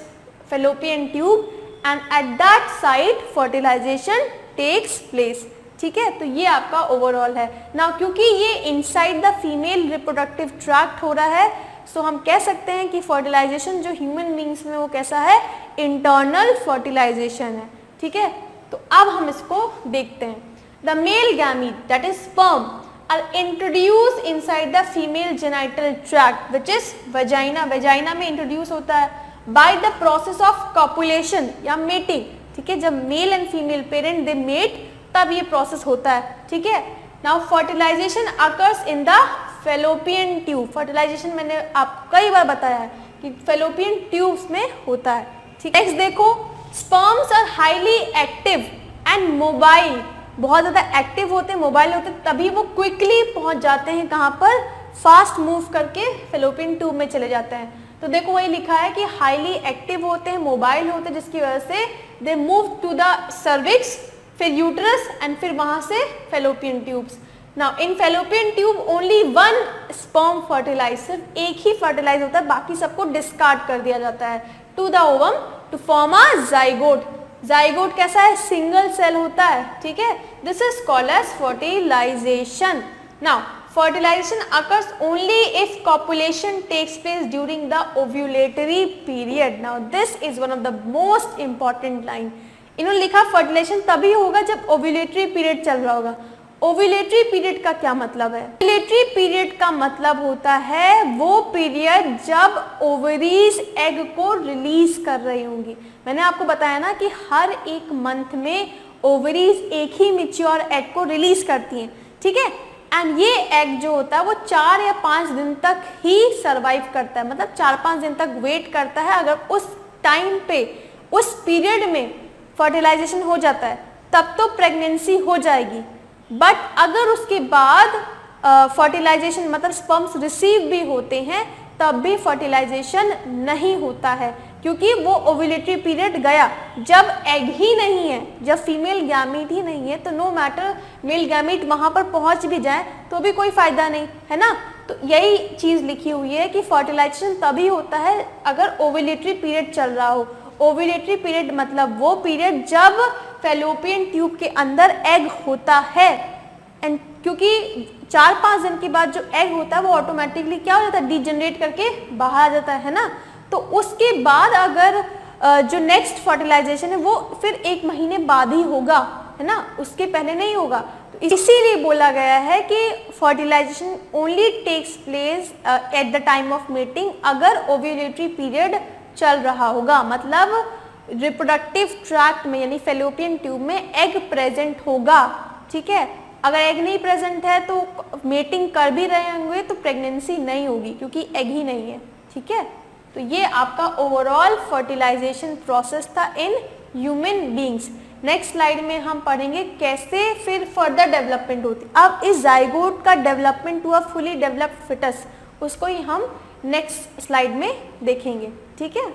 fallopian tube and at that site fertilization takes place, ठीक है. तो ये आपका ओवरऑल है. नाउ क्योंकि ये inside the female reproductive tract हो रहा है सो हम कह सकते हैं कि फर्टिलाइजेशन जो ह्यूमन बींग्स में वो कैसा है, इंटरनल फर्टिलाइजेशन है, ठीक है. तो अब हम इसको देखते हैं. The male gamete that is sperm are introduce inside the female genital tract which is vagina. Vagina में इंट्रोड्यूस होता है by the process of copulation या मेटिंग, ठीक है. जब male and female parent they mate तब ये प्रोसेस होता है, ठीक है. Now fertilization occurs in the fallopian tube. Fertilization मैंने आपको कई बार बताया है कि फेलोपियन ट्यूब्स में होता है, ठीक है. नेक्स्ट देखो, sperms are highly active and mobile. बहुत ज़्यादा एक्टिव होते हैं, मोबाइल होते हैं, तभी वो क्विकली पहुंच जाते हैं कहाँ पर, फास्ट मूव करके फेलोपियन ट्यूब में चले जाते हैं. तो देखो वही लिखा है कि हाईली एक्टिव होते हैं, मोबाइल होते हैं, जिसकी वजह से they move to the cervix, फिर यूटरस एंड फिर वहाँ से fallopian tubes. Now in fallopian tube only one sperm fertilize, सिर्फ एक ही फर्टिलाइज होता है, बाकी सबको डिस्कार्ड कर दिया जाता है to the ovum to form a zygote. Zygote कैसा है, सिंगल सेल होता है, ठीक है. This is called as fertilization. Now fertilization occurs only if copulation takes place during the ovulatory period. Now this is one of the most important line. इन्होंने लिखा फर्टिलाइजेशन तभी होगा जब ओव्यूलेटरी पीरियड चल रहा होगा. ओव्यूलेटरी पीरियड का क्या मतलब है, ओव्यूलेटरी पीरियड का मतलब होता है वो पीरियड जब ओवरीज एग को रिलीज कर रही होंगी. मैंने आपको बताया ना कि हर एक मंथ में ओवरीज एक ही मैच्योर एग को रिलीज करती हैं, ठीक है. एंड ये एग जो होता है वो 4 या 5 दिन तक ही सरवाइव करता है, मतलब 4-5 दिन तक वेट करता है. अगर उस टाइम पे उस पीरियड में फर्टिलाइजेशन हो जाता है तब तो प्रेगनेंसी हो जाएगी. बट अगर उसके बाद फर्टिलाइजेशन मतलब स्पर्म्स रिसीव भी होते हैं तब भी फर्टिलाइजेशन नहीं होता है, क्योंकि वो ओव्यूलेटरी पीरियड गया. जब एग ही नहीं है, जब फीमेल गैमीट ही नहीं है, तो नो मैटर मेल गैमीट वहाँ पर पहुँच भी जाए तो भी कोई फायदा नहीं है ना. तो यही चीज़ लिखी हुई है कि फर्टिलाइजेशन तभी होता है अगर ओव्यूलेटरी पीरियड चल रहा हो. ओव्यूलेटरी पीरियड मतलब वो पीरियड जब फेलोपियन ट्यूब के अंदर एग होता है. एंड क्योंकि 4-5 दिन के बाद जो एग होता है वो ऑटोमेटिकली क्या हो जाता है, डीजनरेट करके बाहर आ जाता है ना. तो उसके बाद अगर जो नेक्स्ट फर्टिलाइजेशन है वो फिर 1 महीने बाद ही होगा, है ना, उसके पहले नहीं होगा. तो इसीलिए बोला गया है कि fertilisation only takes place at the time of mating, अगर ओव्यूलेटरी पीरियड चल रहा होगा, मतलब रिप्रोडक्टिव ट्रैक्ट में यानी फेलोपियन ट्यूब में एग प्रेजेंट होगा, ठीक है। अगर एग नहीं प्रेजेंट है तो मेटिंग कर भी रहे होंगे तो प्रेगनेंसी नहीं होगी क्योंकि एग ही नहीं है, ठीक है। तो ये आपका ओवरऑल फर्टिलाइजेशन प्रोसेस था इन ह्यूमन बींग्स। नेक्स्ट स्लाइड में हम पढ़ेंगे कैसे फिर फर्दर डेवलपमेंट होती है। अब इस जाइगोट का development to a fully developed foetus, उसको ही हम नेक्स्ट स्लाइड में देखेंगे, ठीक है।